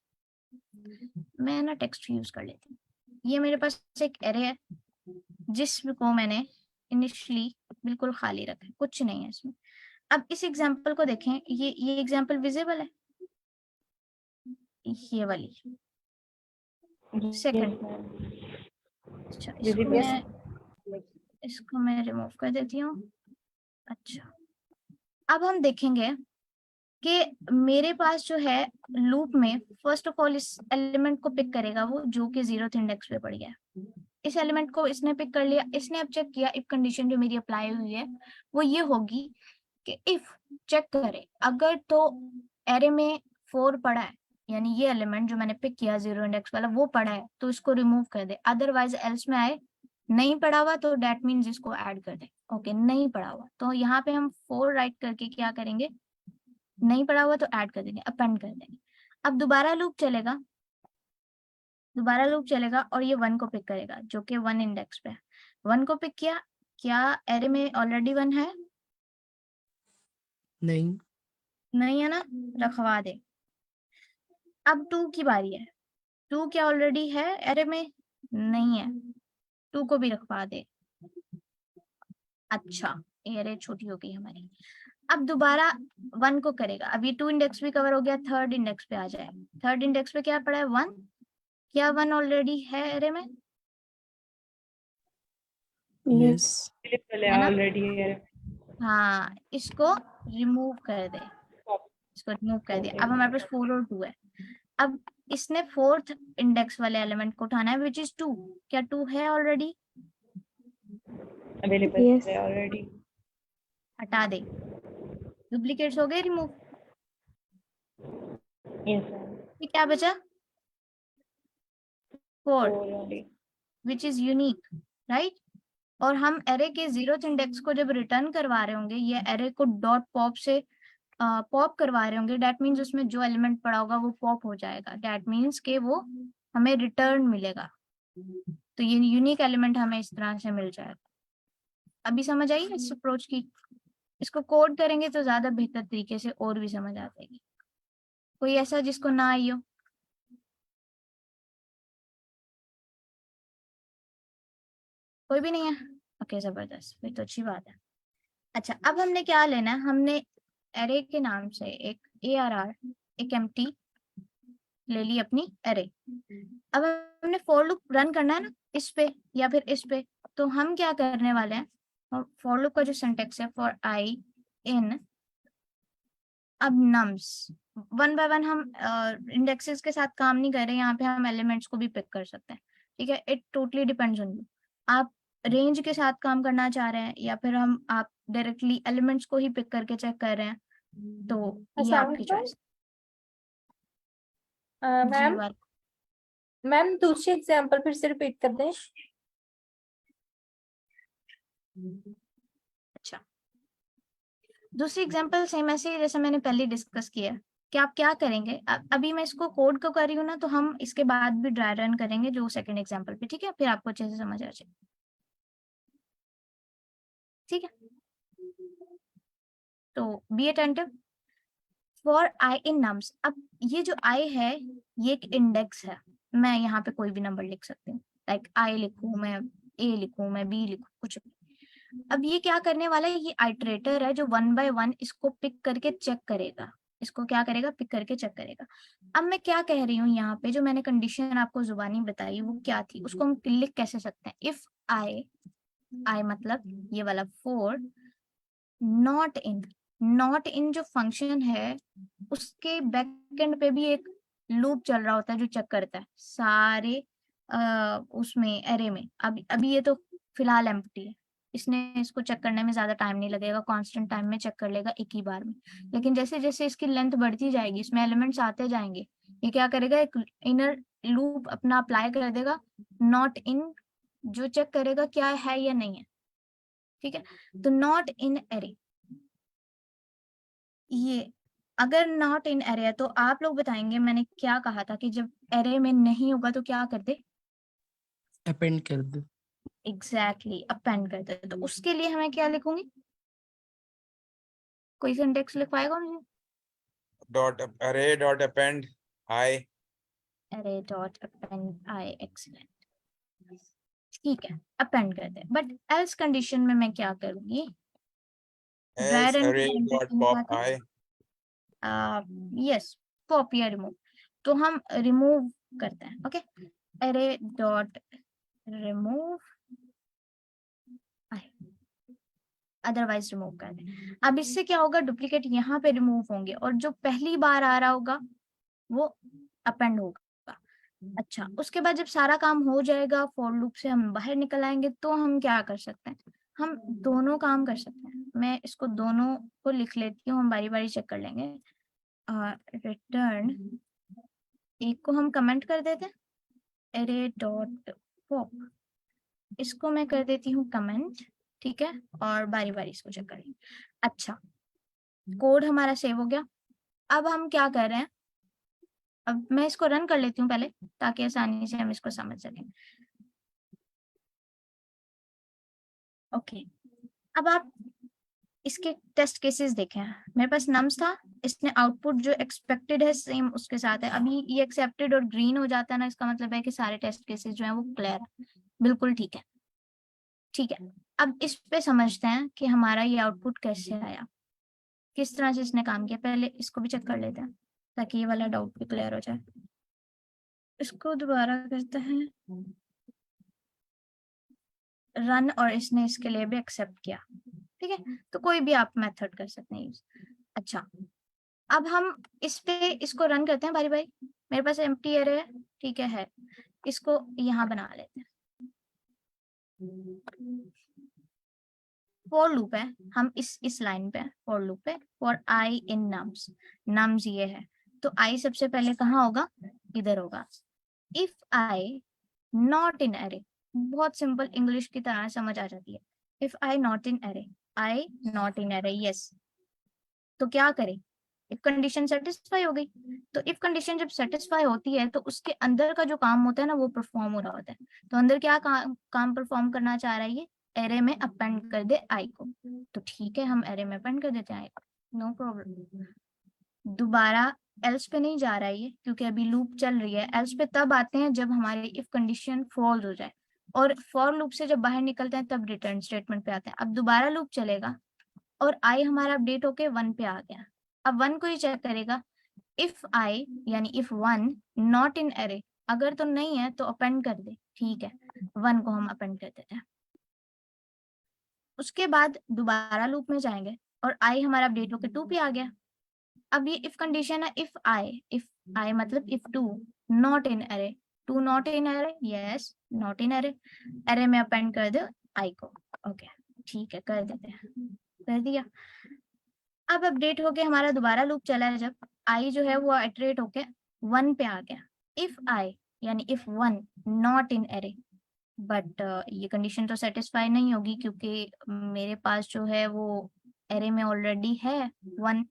[SPEAKER 1] मैं ना टेक्स्ट यूज कर लेती हूँ। ये मेरे पास एक एरे है जिसको मैंने इनिशियली बिल्कुल खाली रखा है, कुछ नहीं है इसमें। अब इस एग्जांपल को देखें, ये एग्जांपल विजिबल है, ये वाली सेकंड। अच्छा, इसको मैं रिमूव कर देती हूँ। अच्छा, अब हम देखेंगे कि मेरे पास जो है लूप में फर्स्ट ऑफ ऑल इस एलिमेंट को पिक करेगा वो जो कि 0th इंडेक्स पे पड़ गया। इस एलिमेंट को इसने पिक कर लिया, इसने अब चेक किया, इफ कंडीशन जो मेरी अप्लाई हुई है वो ये होगी कि इफ चेक करे अगर तो एरे में 4 पड़ा है, यानी ये एलिमेंट जो मैंने पिक किया 0 इंडेक्स वाला वो पड़ा है तो इसको रिमूव कर दे, अदरवाइज एल्स में आए नहीं पड़ा हुआ तो डेट मीन्स इसको ऐड कर दे। ओके, नहीं पड़ा हुआ तो यहाँ पे हम 4 राइट करके क्या करेंगे, नहीं पड़ा हुआ तो ऐड कर देंगे, अपेंड कर देंगे। अब दोबारा लूप चलेगा, दोबारा लूप चलेगा और ये 1 को पिक करेगा जो कि 1 इंडेक्स पे है। 1 को पिक किया, क्या एरे में ऑलरेडी 1 है?
[SPEAKER 9] नहीं।
[SPEAKER 1] नहीं है ना, रखवा दे। अब 2 की बारी है, 2 क्या ऑलरेडी है एरे में? नहीं है, 2 को भी रखवा दे। अच्छा, एरे छोटी हो गई हमारी। अब दोबारा 1 को करेगा, अब ये 2 इंडेक्स भी कवर हो गया, 3rd इंडेक्स पे आ जाए। 3rd इंडेक्स पे क्या पड़ा है, 1। क्या 1 ऑलरेडी है एरे में?
[SPEAKER 9] यस।
[SPEAKER 1] है ना? हाँ, इसको रिमूव कर दे, इसको रिमूव कर दिया। अब हमारे पास 4 और 2 है। अब इसने 4th इंडेक्स वाले एलिमेंट को उठाना है विच इज 2। क्या 2 है ऑलरेडी?
[SPEAKER 10] अवेलेबल है ऑलरेडी।
[SPEAKER 1] हटा दे, डुप्लीकेट्स हो गए रिमूव।
[SPEAKER 10] Yes sir.
[SPEAKER 1] ये क्या बचा, 4 विच इज यूनिक, राइट। और हम एरे के 0th इंडेक्स को जब रिटर्न करवा रहे होंगे, ये एरे को डॉट पॉप से पॉप करवा रहे होंगे, डेट मीन्स उसमें जो एलिमेंट पड़ा होगा वो पॉप हो जाएगा, डेट मीन्स के वो हमें रिटर्न मिलेगा। तो ये यूनिक एलिमेंट हमें इस तरह से मिल जाएगा। अभी समझ आई इस अप्रोच की? इसको कोड करेंगे तो ज्यादा बेहतर तरीके से और भी समझ आ जाएगी। कोई ऐसा जिसको ना आई हो? कोई भी नहीं है? ओके, जबरदस्त, फिर तो अच्छी बात है। अच्छा, अब हमने क्या लेना है, हमने एरे के नाम से एक ARR, एक एम्प्टी ले ली अपनी एरे। अब हमने फॉर लूप रन करना है ना इस पे या फिर इस पे, तो हम क्या करने वाले हैं, फॉर लूप का जो सिंटेक्स है फॉर आई इन, अब नम्स वन बाय वन हम इंडेक्सेस के साथ काम नहीं कर रहे, यहाँ पे हम एलिमेंट्स को भी पिक कर सकते हैं, ठीक है। It totally depends on you, आप रेंज के साथ काम करना चाह रहे हैं या फिर आप डायरेक्टली एलिमेंट्स को ही पिक करके चेक कर रहे हैं, तो ये आपकी चॉइस।
[SPEAKER 10] मैम मैम दूसरी एग्जांपल फिर से रिपीट कर दें।
[SPEAKER 1] अच्छा, दूसरी एग्जांपल सेम ऐसे ही जैसे मैंने पहले डिस्कस किया कि आप क्या करेंगे। अभी मैं इसको कोड को कर रही हूँ ना, तो हम इसके बाद भी ड्राई रन करेंगे जो सेकंड एग्जांपल पे, ठीक है, फिर आपको अच्छे से समझ आ जाए, ठीक है। तो be attentive for I in nums. अब ये जो आई है ये एक इंडेक्स है, मैं यहाँ पे कोई भी नंबर लिख सकती हूँ, लाइक आई लिखूं मैं, ए लिखूं मैं, बी लिखूं, कुछ भी। अब ये क्या करने वाला है, ये आइटरेटर है जो वन बाय वन इसको पिक करके चेक करेगा, इसको क्या करेगा, पिक करके चेक करेगा। अब मैं क्या कह रही हूँ यहाँ पे, जो मैंने कंडीशन आपको जुबानी बताई वो क्या थी, उसको हम लिख कैसे सकते हैं। इफ आई मतलब ये वाला फोर नॉट इन जो फंक्शन है उसके बैक एंड पे भी एक लूप चल रहा होता है जो चेक करता है सारे उसमें एरे में। अभी ये तो फिलहाल एम्प्टी है, इसने इसको चेक करने में ज्यादा टाइम नहीं लगेगा, कांस्टेंट टाइम में चेक कर लेगा एक ही बार में। लेकिन जैसे जैसे इसकी लेंथ बढ़ती जाएगी, इसमें एलिमेंट्स आते जाएंगे, ये क्या करेगा, एक इनर लूप अपना अप्लाई कर देगा, नॉट इन जो चेक करेगा क्या है या नहीं है, ठीक है। तो नॉट इन एरे, ये अगर नॉट इन एरे है तो आप लोग बताएंगे मैंने क्या कहा था कि जब एरे में नहीं होगा तो क्या कर दे,
[SPEAKER 9] अपेंड कर दो।
[SPEAKER 1] एग्जैक्टली अपेंड कर दे। तो उसके लिए हमें क्या लिखूंगी, कोई सिंटेक्स लिखवाएगा मुझे।
[SPEAKER 5] डॉट अरे डॉट अपेंड आई,
[SPEAKER 1] अरे डॉट अपेंड आई, एक्सीलेंट, ठीक है, अपेंड कर दे। बट एल्स कंडीशन में मैं क्या करूंगी,
[SPEAKER 5] एल्स
[SPEAKER 1] ड्राई
[SPEAKER 5] अरे
[SPEAKER 1] रन
[SPEAKER 5] डॉट पॉप आई,
[SPEAKER 1] यस, पॉप या रिमूव, तो हम रिमूव करते हैं, ओके। अरे डॉट रिमूव अदरवाइज रिमूव कर दें। अब इससे क्या होगा, डुप्लीकेट यहाँ पे रिमूव होंगे और जो पहली बार आ रहा होगा वो अपेंड होगा। अच्छा, उसके बाद जब सारा काम हो जाएगा, फॉर लूप से हम बाहर निकल आएंगे, तो हम क्या कर सकते हैं, हम दोनों काम कर सकते हैं। मैं इसको दोनों को लिख लेती हूँ, हम बारी बारी चेक कर लेंगे। रिटर्न, एक को हम कमेंट कर देते हैं, अरे डॉट पॉप, इसको मैं कर देती हूँ कमेंट, ठीक है, और बारी बारी इसको चेक करेंगे। अच्छा, कोड हमारा सेव हो गया। अब हम क्या कर रहे हैं, अब मैं इसको रन कर लेती हूँ पहले ताकि आसानी से हम इसको समझ सकें। ओके, अब आप इसके टेस्ट केसेस देखें। मेरे पास नम्स था, इसने आउटपुट जो एक्सपेक्टेड है सेम उसके साथ है। अभी ये एक्सेप्टेड और ग्रीन हो जाता है ना, इसका मतलब है कि सारे टेस्ट केसेस जो है वो क्लियर है, बिल्कुल ठीक है, ठीक है। अब इस पे समझते हैं कि हमारा ये आउटपुट कैसे आया, किस तरह से इसने काम किया। पहले इसको भी चेक कर लेते हैं ताकि ये वाला डाउट भी क्लियर हो जाए। इसको दोबारा करते हैं रन, और इसने इसके लिए भी एक्सेप्ट किया, ठीक है। तो कोई भी आप मेथड कर सकते हैं यूज। अच्छा, अब हम इस पे इसको रन करते हैं बारी बारी। मेरे पास एम्प्टी एरे है, ठीक है, इसको यहाँ बना लेते हैं। फॉर लूप है, हम इस लाइन पे फॉर लूप है, for I in nums, nums ये है, तो आई सबसे पहले कहाँ होगा, इधर होगा। If I not in array, बहुत सिंपल इंग्लिश की तरह समझ आ जाती है। If I not in array, I not in array, yes, तो क्या करें, इफ कंडीशन सेटिस्फाई हो गई। तो इफ कंडीशन जब सेटिस्फाई होती है तो उसके अंदर का जो काम होता है ना वो परफॉर्म हो रहा होता है। तो अंदर क्या काम परफॉर्म करना चाह रहा है, ये एरे में अपेंड कर दे आई को, तो ठीक है, हम एरे में अपेंड कर देते हैं आई को, नो प्रॉब्लम। दोबारा एल्स पे नहीं जा रहा है ये, क्योंकि अभी लूप चल रही है। एल्स पे तब आते हैं जब हमारे इफ कंडीशन फॉल्स हो जाए, और फॉर लूप से जब बाहर निकलते हैं तब रिटर्न स्टेटमेंट पे आते हैं। अब दोबारा लूप चलेगा और आई हमारा अपडेट होके 1 पे आ गया। अब 1 को ही चेक करेगा, इफ आई यानी इफ 1 नॉट इन एरे, अगर तो नहीं है तो अपेंड कर दे, ठीक है, 1 को हम अपेंड कर देते हैं। उसके बाद दोबारा लूप में जाएंगे और आई हमारा अपडेट होकर 2 पे आ गया। अब ये इफ कंडीशन है, इफ आई मतलब इफ 2 नॉट इन अरे, 2 नॉट इन अरे, यस नॉट इन अरे, अरे में अपेंड कर दो आई को। ओके ठीक है, कर देते हैं, कर दिया। अब अपडेट होके हमारा दोबारा लूप चला है, जब आई जो है वो इटरेट होके 1 पे आ गया। इफ आई यानी इफ 1 नॉट इन अरे, बट ये कंडीशन तो सेटिस्फाई नहीं होगी क्योंकि मेरे पास जो है वो अरे में ऑलरेडी है 1।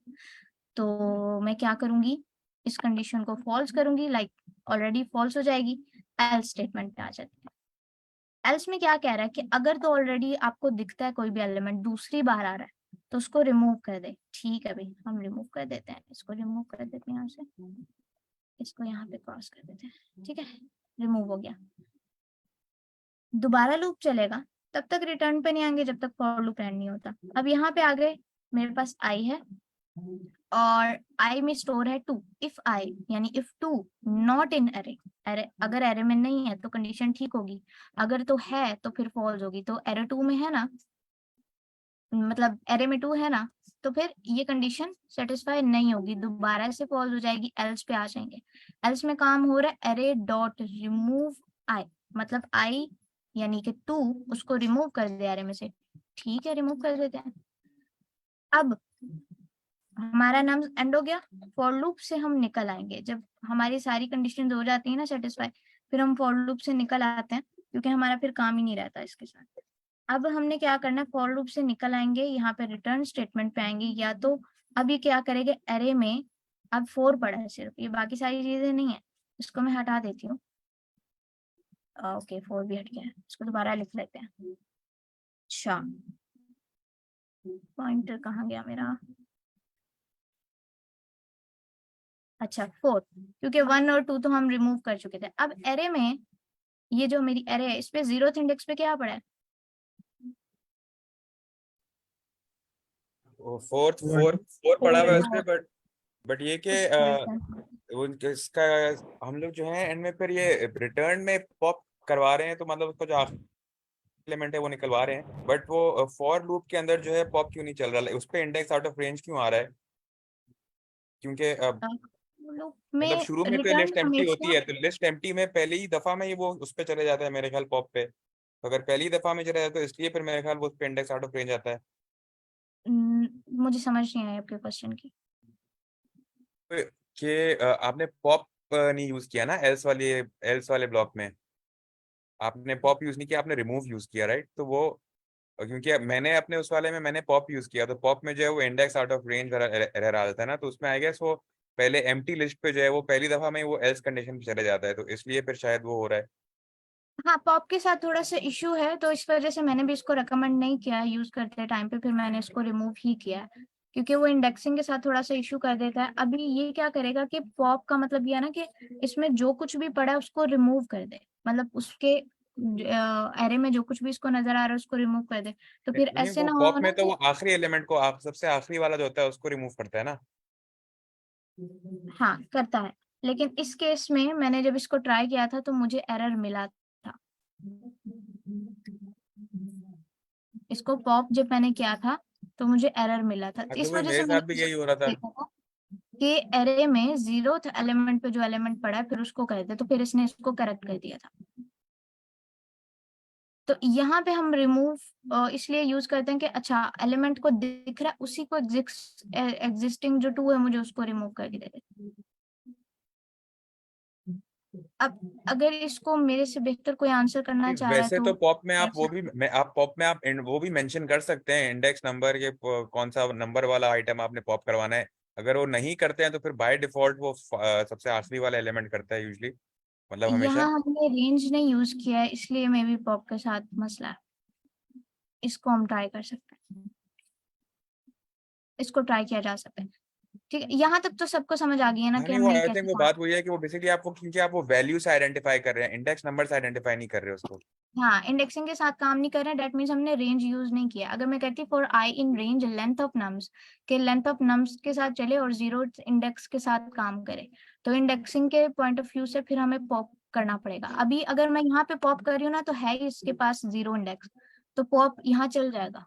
[SPEAKER 1] तो मैं क्या करूंगी, इस कंडीशन को फॉल्स करूंगी, लाइक ऑलरेडी फॉल्स हो जाएगी, एल्स स्टेटमेंट पे आ जाती है। एल्स में क्या कह रहा है कि अगर तो ऑलरेडी आपको दिखता है कोई भी एलिमेंट दूसरी बार आ रहा है तो उसको रिमूव कर दे। ठीक है भाई, हम रिमूव कर देते हैं, इसको रिमूव कर देते हैं यहाँ से, इसको यहाँ पे क्रॉस कर देते हैं, ठीक है, रिमूव हो गया। दोबारा लूप चलेगा, तब तक रिटर्न पे नहीं आएंगे जब तक फॉर लूप एंड नहीं होता। अब यहाँ पे आ गए, मेरे पास आई है और आई में स्टोर है 2। इफ आई यानी इफ 2 नॉट इन अरे, अरे अगर अरे में नहीं है तो कंडीशन ठीक होगी, अगर तो है तो फिर फॉल्स होगी। तो अरे 2 में है ना, मतलब अरे में 2 है ना, तो फिर ये कंडीशन सेटिस्फाई नहीं होगी, दोबारा से फॉल्स हो जाएगी, एल्स पे आ जाएंगे। एल्स में काम हो रहा है अरे डॉट रिमूव आई, मतलब आई यानी कि 2 उसको रिमूव कर दे अरे में से। ठीक है, रिमूव कर देते हैं। अब हमारा नाम एंड हो गया। फॉर लूप से हम निकल आएंगे जब हमारी सारी कंडीशंस हो जाती है ना सेटिस्फाई, फिर हम फॉर लूप से निकल आते हैं क्योंकि हमारा फिर काम ही नहीं रहता इसके साथ। अब हमने क्या करना है, फॉर लूप से निकल आएंगे, यहाँ पे रिटर्न स्टेटमेंट पे आएंगे, या तो अभी क्या करेंगे, अरे में अब 4 पड़ा है सिर्फ, ये बाकी सारी चीजें नहीं है, इसको मैं हटा देती हूँ। ओके 4 भी हट गया है, इसको दोबारा लिख लेते हैं। अच्छा पॉइंटर कहाँ गया मेरा, अच्छा 4, क्योंकि 1 और 2 तो हम रिमूव कर चुके थे। अब एरे में ये जो मेरी एरे है इस पे 0th इंडेक्स पे क्या पड़ा है,
[SPEAKER 5] फोर पड़ा हुआ है उसपे, बट ये कि इसका हम लोग जो है एंड में फिर ये रिटर्न में पॉप करवा रहे हैं, तो मतलब उसका जो आखिरी एलिमेंट है वो निकलवा रहे हैं, बट वो फॉर लूप के अंदर जो है पॉप क्यों नहीं चल रहा है, उस पे इंडेक्स आउट ऑफ रेंज क्यों आ रहा है? क्योंकि
[SPEAKER 1] लूप
[SPEAKER 5] मतलब
[SPEAKER 1] में
[SPEAKER 5] शुरू में तो
[SPEAKER 1] रिटर्न
[SPEAKER 5] लिस्ट एम्प्टी होती
[SPEAKER 1] हमेशा
[SPEAKER 5] है, तो लिस्ट एम्प्टी में पहली ही दफा में ये वो उस पे चले जाता है मेरे ख्याल पॉप पे। तो अगर पहली ही दफा में चला जाता है तो इसलिए फिर मेरे ख्याल वो उस पे इंडेक्स आउट ऑफ रेंज आता है।
[SPEAKER 1] मुझे समझ नहीं आया आपके क्वेश्चन की।
[SPEAKER 5] कि आपने पॉप नहीं यूज किया ना एल्स वाले ब्लॉक में, आपने पॉप यूज नहीं किया, आपने रिमूव यूज किया, राइट? तो वो क्योंकि मैंने अपने उस वाले में मैंने पॉप यूज किया, तो पॉप में जो है वो index out of range error आ जाता है ना, तो उसमें आई गेस वो पहले एम्प्टी लिस्ट पे जो है वो पहली दफा में वो एल्स कंडीशन पे चले जाता है, तो इसलिए फिर शायद वो हो रहा है।
[SPEAKER 1] हाँ पॉप के साथ थोड़ा सा इश्यू है, तो इस वजह से मैंने भी इसको रेकमेंड नहीं किया यूज करते टाइम पे, फिर मैंने इसको रिमूव ही किया है क्योंकि वो इंडेक्सिंग के साथ थोड़ा सा इश्यू कर देता है। अभी ये क्या करेगा कि पॉप का मतलब ये है ना कि इसमें जो कुछ भी पड़ा है उसको रिमूव कर दे, मतलब उसके एरे में जो कुछ भी इसको नजर आ रहा है उसको रिमूव कर दे, तो फिर
[SPEAKER 5] नहीं,
[SPEAKER 1] ऐसे
[SPEAKER 5] वो
[SPEAKER 1] ना
[SPEAKER 5] पॉप
[SPEAKER 1] हो ना
[SPEAKER 5] में तो
[SPEAKER 1] कि
[SPEAKER 5] वो आखिरी एलिमेंट को सबसे आखिरी वाला जो होता है उसको रिमूव करता है ना।
[SPEAKER 1] हाँ करता है, लेकिन इस केस में मैंने जब इसको ट्राई किया था तो मुझे एरर मिला था, इसको पॉप जब मैंने किया था तो मुझे एरर मिला था,
[SPEAKER 5] अगर
[SPEAKER 1] इस
[SPEAKER 5] वो
[SPEAKER 1] वजह
[SPEAKER 5] मेरे
[SPEAKER 1] से
[SPEAKER 5] साथ
[SPEAKER 1] मैंने
[SPEAKER 5] भी यही हो रहा था।
[SPEAKER 1] देखा था कि एरे में 0th एलिमेंट पे जो एलिमेंट पड़ा है फिर उसको कर दे, तो फिर इसने इसको करेक्ट कर दिया था। तो यहाँ पे हम रिमूव इसलिए यूज करते हैं कि अच्छा एलिमेंट को दिख रहा है उसी को एग्जिस्टिंग जो 2 है मुझे उसको रिमूव कर दे। अब अगर इसको मेरे से बेहतर कोई आंसर करना चाह रहा है
[SPEAKER 5] वैसे
[SPEAKER 1] तो
[SPEAKER 5] तो पॉप में आप
[SPEAKER 1] ऐसा-
[SPEAKER 5] पॉप में आप वो भी मेंशन कर सकते हैं इंडेक्स नंबर के कौन सा नंबर वाला आइटम आपने पॉप करवाना है। अगर वो नहीं करते हैं तो फिर बाय डिफॉल्ट वो सबसे आखिरी वाला एलिमेंट करता है यूजली, मतलब हमेशा।
[SPEAKER 1] यहाँ हमने रेंज नहीं यूज किया है इसलिए मे बी पॉप के साथ मसला है, इसको हम ट्राई कर सकते हैं, इसको ट्राई किया जा सकता है। ठीक है, यहाँ तक तो सबको समझ आ गई है ना
[SPEAKER 5] हाँ
[SPEAKER 1] कि
[SPEAKER 5] नहीं, वो
[SPEAKER 1] हमने
[SPEAKER 5] आई
[SPEAKER 1] कैसे
[SPEAKER 5] थिंक वो
[SPEAKER 1] काम।
[SPEAKER 5] बात वही है कि वो बेसिकली आपको, क्योंकि आप वो वैल्यू से आइडेंटिफाई कर रहे हैं, इंडेक्स नंबर से आइडेंटिफाई नहीं कर रहे उसको।
[SPEAKER 1] हाँ इंडेक्सिंग के साथ काम नहीं कर रहे हैं, डेट मीन्स हमने रेंज यूज नहीं किया। अगर मैं कहती for I in range length of nums, के लेंथ ऑफ नम्स के साथ चले और 0th इंडेक्स के साथ काम करे, तो इंडेक्सिंग के पॉइंट ऑफ व्यू से फिर हमें पॉप करना पड़ेगा। अभी अगर मैं यहाँ पे पॉप कर रही हूँ ना तो है ही इसके पास 0 इंडेक्स, तो पॉप यहाँ चल जाएगा,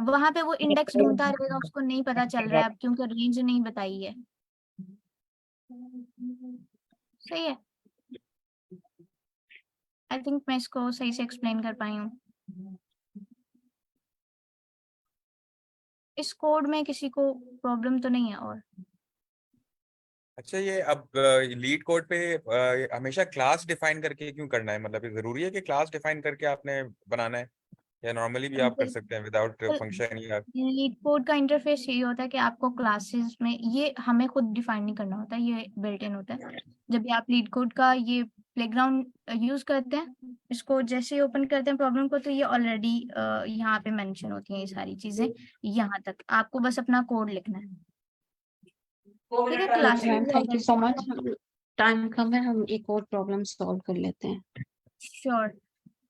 [SPEAKER 1] वहां पे वो इंडेक्स ढूंढता रहेगा, उसको नहीं पता चल रहा है अब क्योंकि रेंज नहीं बताई है। सही है, आई थिंक मैं इसको सही से एक्सप्लेन कर पाई हूँ। इस कोड में किसी को प्रॉब्लम तो नहीं है? और
[SPEAKER 5] अच्छा, ये अब लीड कोड पे हमेशा क्लास डिफाइन करके क्यों करना है? मतलब ये जरूरी है कि क्लास डिफाइन करके आपने बनाना है, या नॉर्मली भी आप कर सकते हैं विदाउट फंक्शन? या
[SPEAKER 1] लीड कोड का इंटरफेस यही होता है कि आपको क्लासेस में, ये हमें खुद डिफाइन नहीं करना होता, ये बिल्ट इन होता है। जब भी आप लीड कोड का ये प्लेग्राउंड यूज करते हैं, इसको जैसे ही ओपन करते हैं प्रॉब्लम को, तो ये ऑलरेडी यहाँ पे मेंशन होती हैं ये सारी चीजें। यहाँ तक आपको बस अपना कोड लिखना है, ठीक है? Classes
[SPEAKER 3] ma'am thank you so much. Time कम है, हम एक और प्रॉब्लम सॉल्व कर लेते हैं।
[SPEAKER 1] श्योर,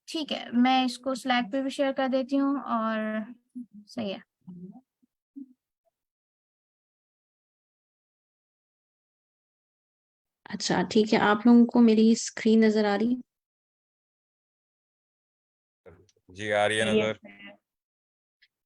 [SPEAKER 1] ठीक है, मैं इसको स्लैक पे भी शेयर कर देती हूँ। और सही है,
[SPEAKER 3] अच्छा ठीक है, आप लोगों को मेरी स्क्रीन नजर आ रही है?
[SPEAKER 5] जी आ रही है नजर।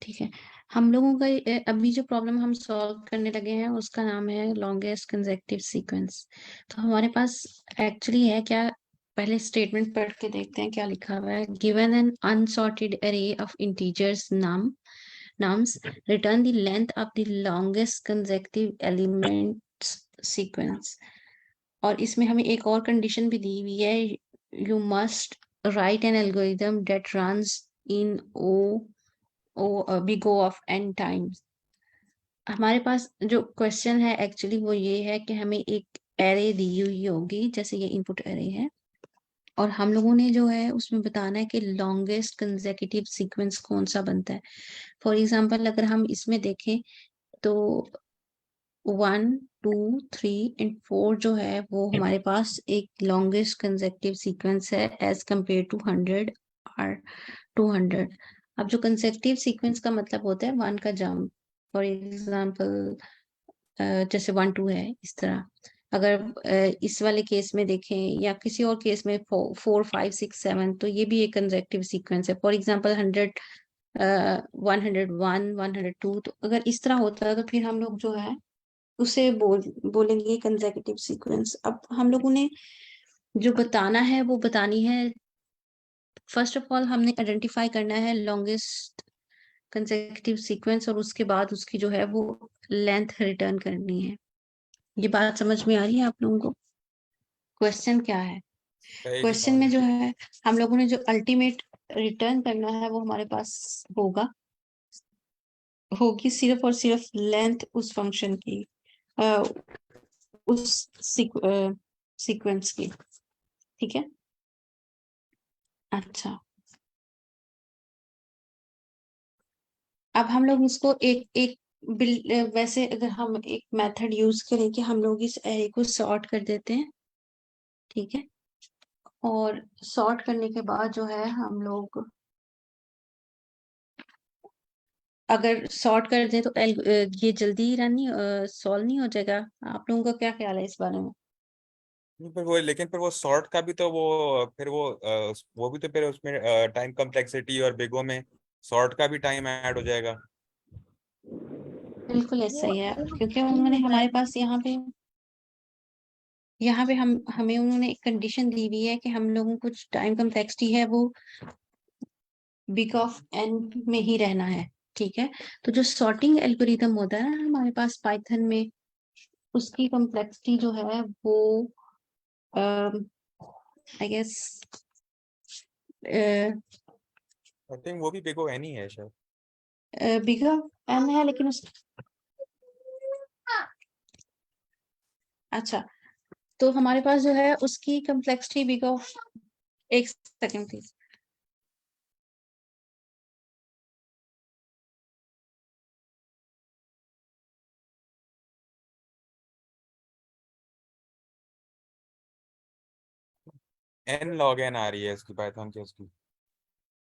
[SPEAKER 3] ठीक है, हम लोगों का अभी जो प्रॉब्लम हम सॉल्व करने लगे हैं उसका नाम है लॉन्गेस्ट कंसेक्यूटिव सीक्वेंस। तो हमारे पास एक्चुअली है क्या, पहले स्टेटमेंट पढ़ के देखते हैं क्या लिखा हुआ है। Given an unsorted array of integers nums return the length of the longest consecutive elements sequence. और इसमें हमें एक और कंडीशन भी दी हुई है, you must write an algorithm that runs in big O of n times। हमारे पास जो क्वेश्चन है एक्चुअली वो ये है कि हमें एक एरे दी हुई होगी, जैसे ये इनपुट एरे है, और हम लोगों ने जो है उसमें बताना है कि लॉन्गेस्ट कंसेक्यूटिव सीक्वेंस कौन सा बनता है। फॉर एग्जांपल अगर हम इसमें देखें तो 1 2 3 एंड 4 जो है वो हमारे पास एक लॉन्गेस्ट कंसेक्यूटिव सीक्वेंस है एज कंपेयर टू 100 और 200। अब जो कंसेक्यूटिव सीक्वेंस का मतलब होता है 1 का जंप, फॉर एग्जांपल जैसे 1 2 है इस तरह। अगर इस वाले केस में देखें या किसी और केस में 4 5 6 7, तो ये भी एक कंसेक्यूटिव सीक्वेंस है। फॉर एग्जांपल 100 101 102, तो अगर इस तरह होता है तो फिर हम लोग जो है उसे बोलेंगे कंसेक्यूटिव सीक्वेंस। अब हम लोगों ने जो बताना है वो बतानी है, फर्स्ट ऑफ ऑल हमने आइडेंटिफाई करना है लॉन्गेस्ट कंसेक्यूटिव सीक्वेंस, और उसके बाद उसकी जो है वो लेंथ रिटर्न करनी है। ये बात समझ में आ रही है आप लोगों को? क्वेश्चन क्या है? क्वेश्चन में जो है हम लोगों ने जो अल्टीमेट रिटर्न करना है वो हमारे पास होगी सिर्फ और सिर्फ लेंथ उस फंक्शन की, उस सीक्वेंस की, ठीक है? अच्छा, अब हम लोग इसको एक एक वैसे अगर हम एक मेथड यूज करें कि हम लोग इस एरे को सॉर्ट कर देते हैं, ठीक है? और सॉर्ट करने के बाद जो है हम लोग अगर सॉर्ट कर दें तो ये जल्दी रन सॉल्व नहीं हो जाएगा? आप लोगों का क्या ख्याल है इस बारे में?
[SPEAKER 5] पर वो, लेकिन फिर वो सॉर्ट का भी तो फिर वो भी तो फिर उसमें टाइम कम्प्लेक्सिटी, और बिगो में सॉर्ट का भी टाइम ऐड हो जाएगा।
[SPEAKER 3] बिल्कुल ऐसा
[SPEAKER 1] वो
[SPEAKER 3] ही है,
[SPEAKER 1] अलग
[SPEAKER 3] क्योंकि
[SPEAKER 1] नहीं
[SPEAKER 3] उन्होंने
[SPEAKER 1] होता
[SPEAKER 3] हमारे
[SPEAKER 1] है।
[SPEAKER 3] पास यहाँ पे हमें उन्होंने एक कंडीशन दी हुई है कि हम लोगों को टाइम कम्प्लेक्सिटी है वो बिग ऑफ एन में ही रहना है, ठीक है? तो जो सॉर्टिंग एल्गोरिथम होता है ना हमारे पास पाइथन में, उसकी कम्प्लेक्सिटी जो है वो आई गेस
[SPEAKER 5] आई थिंक वो भी बिगो एन ही है शायद।
[SPEAKER 3] बिग ऑफ एन है, लेकिन उस अच्छा, तो हमारे पास जो है उसकी कम्प्लेक्सिटी बिग ऑफ, एक second please.
[SPEAKER 5] N log N आ रही है इसकी, पाइथन की उसकी।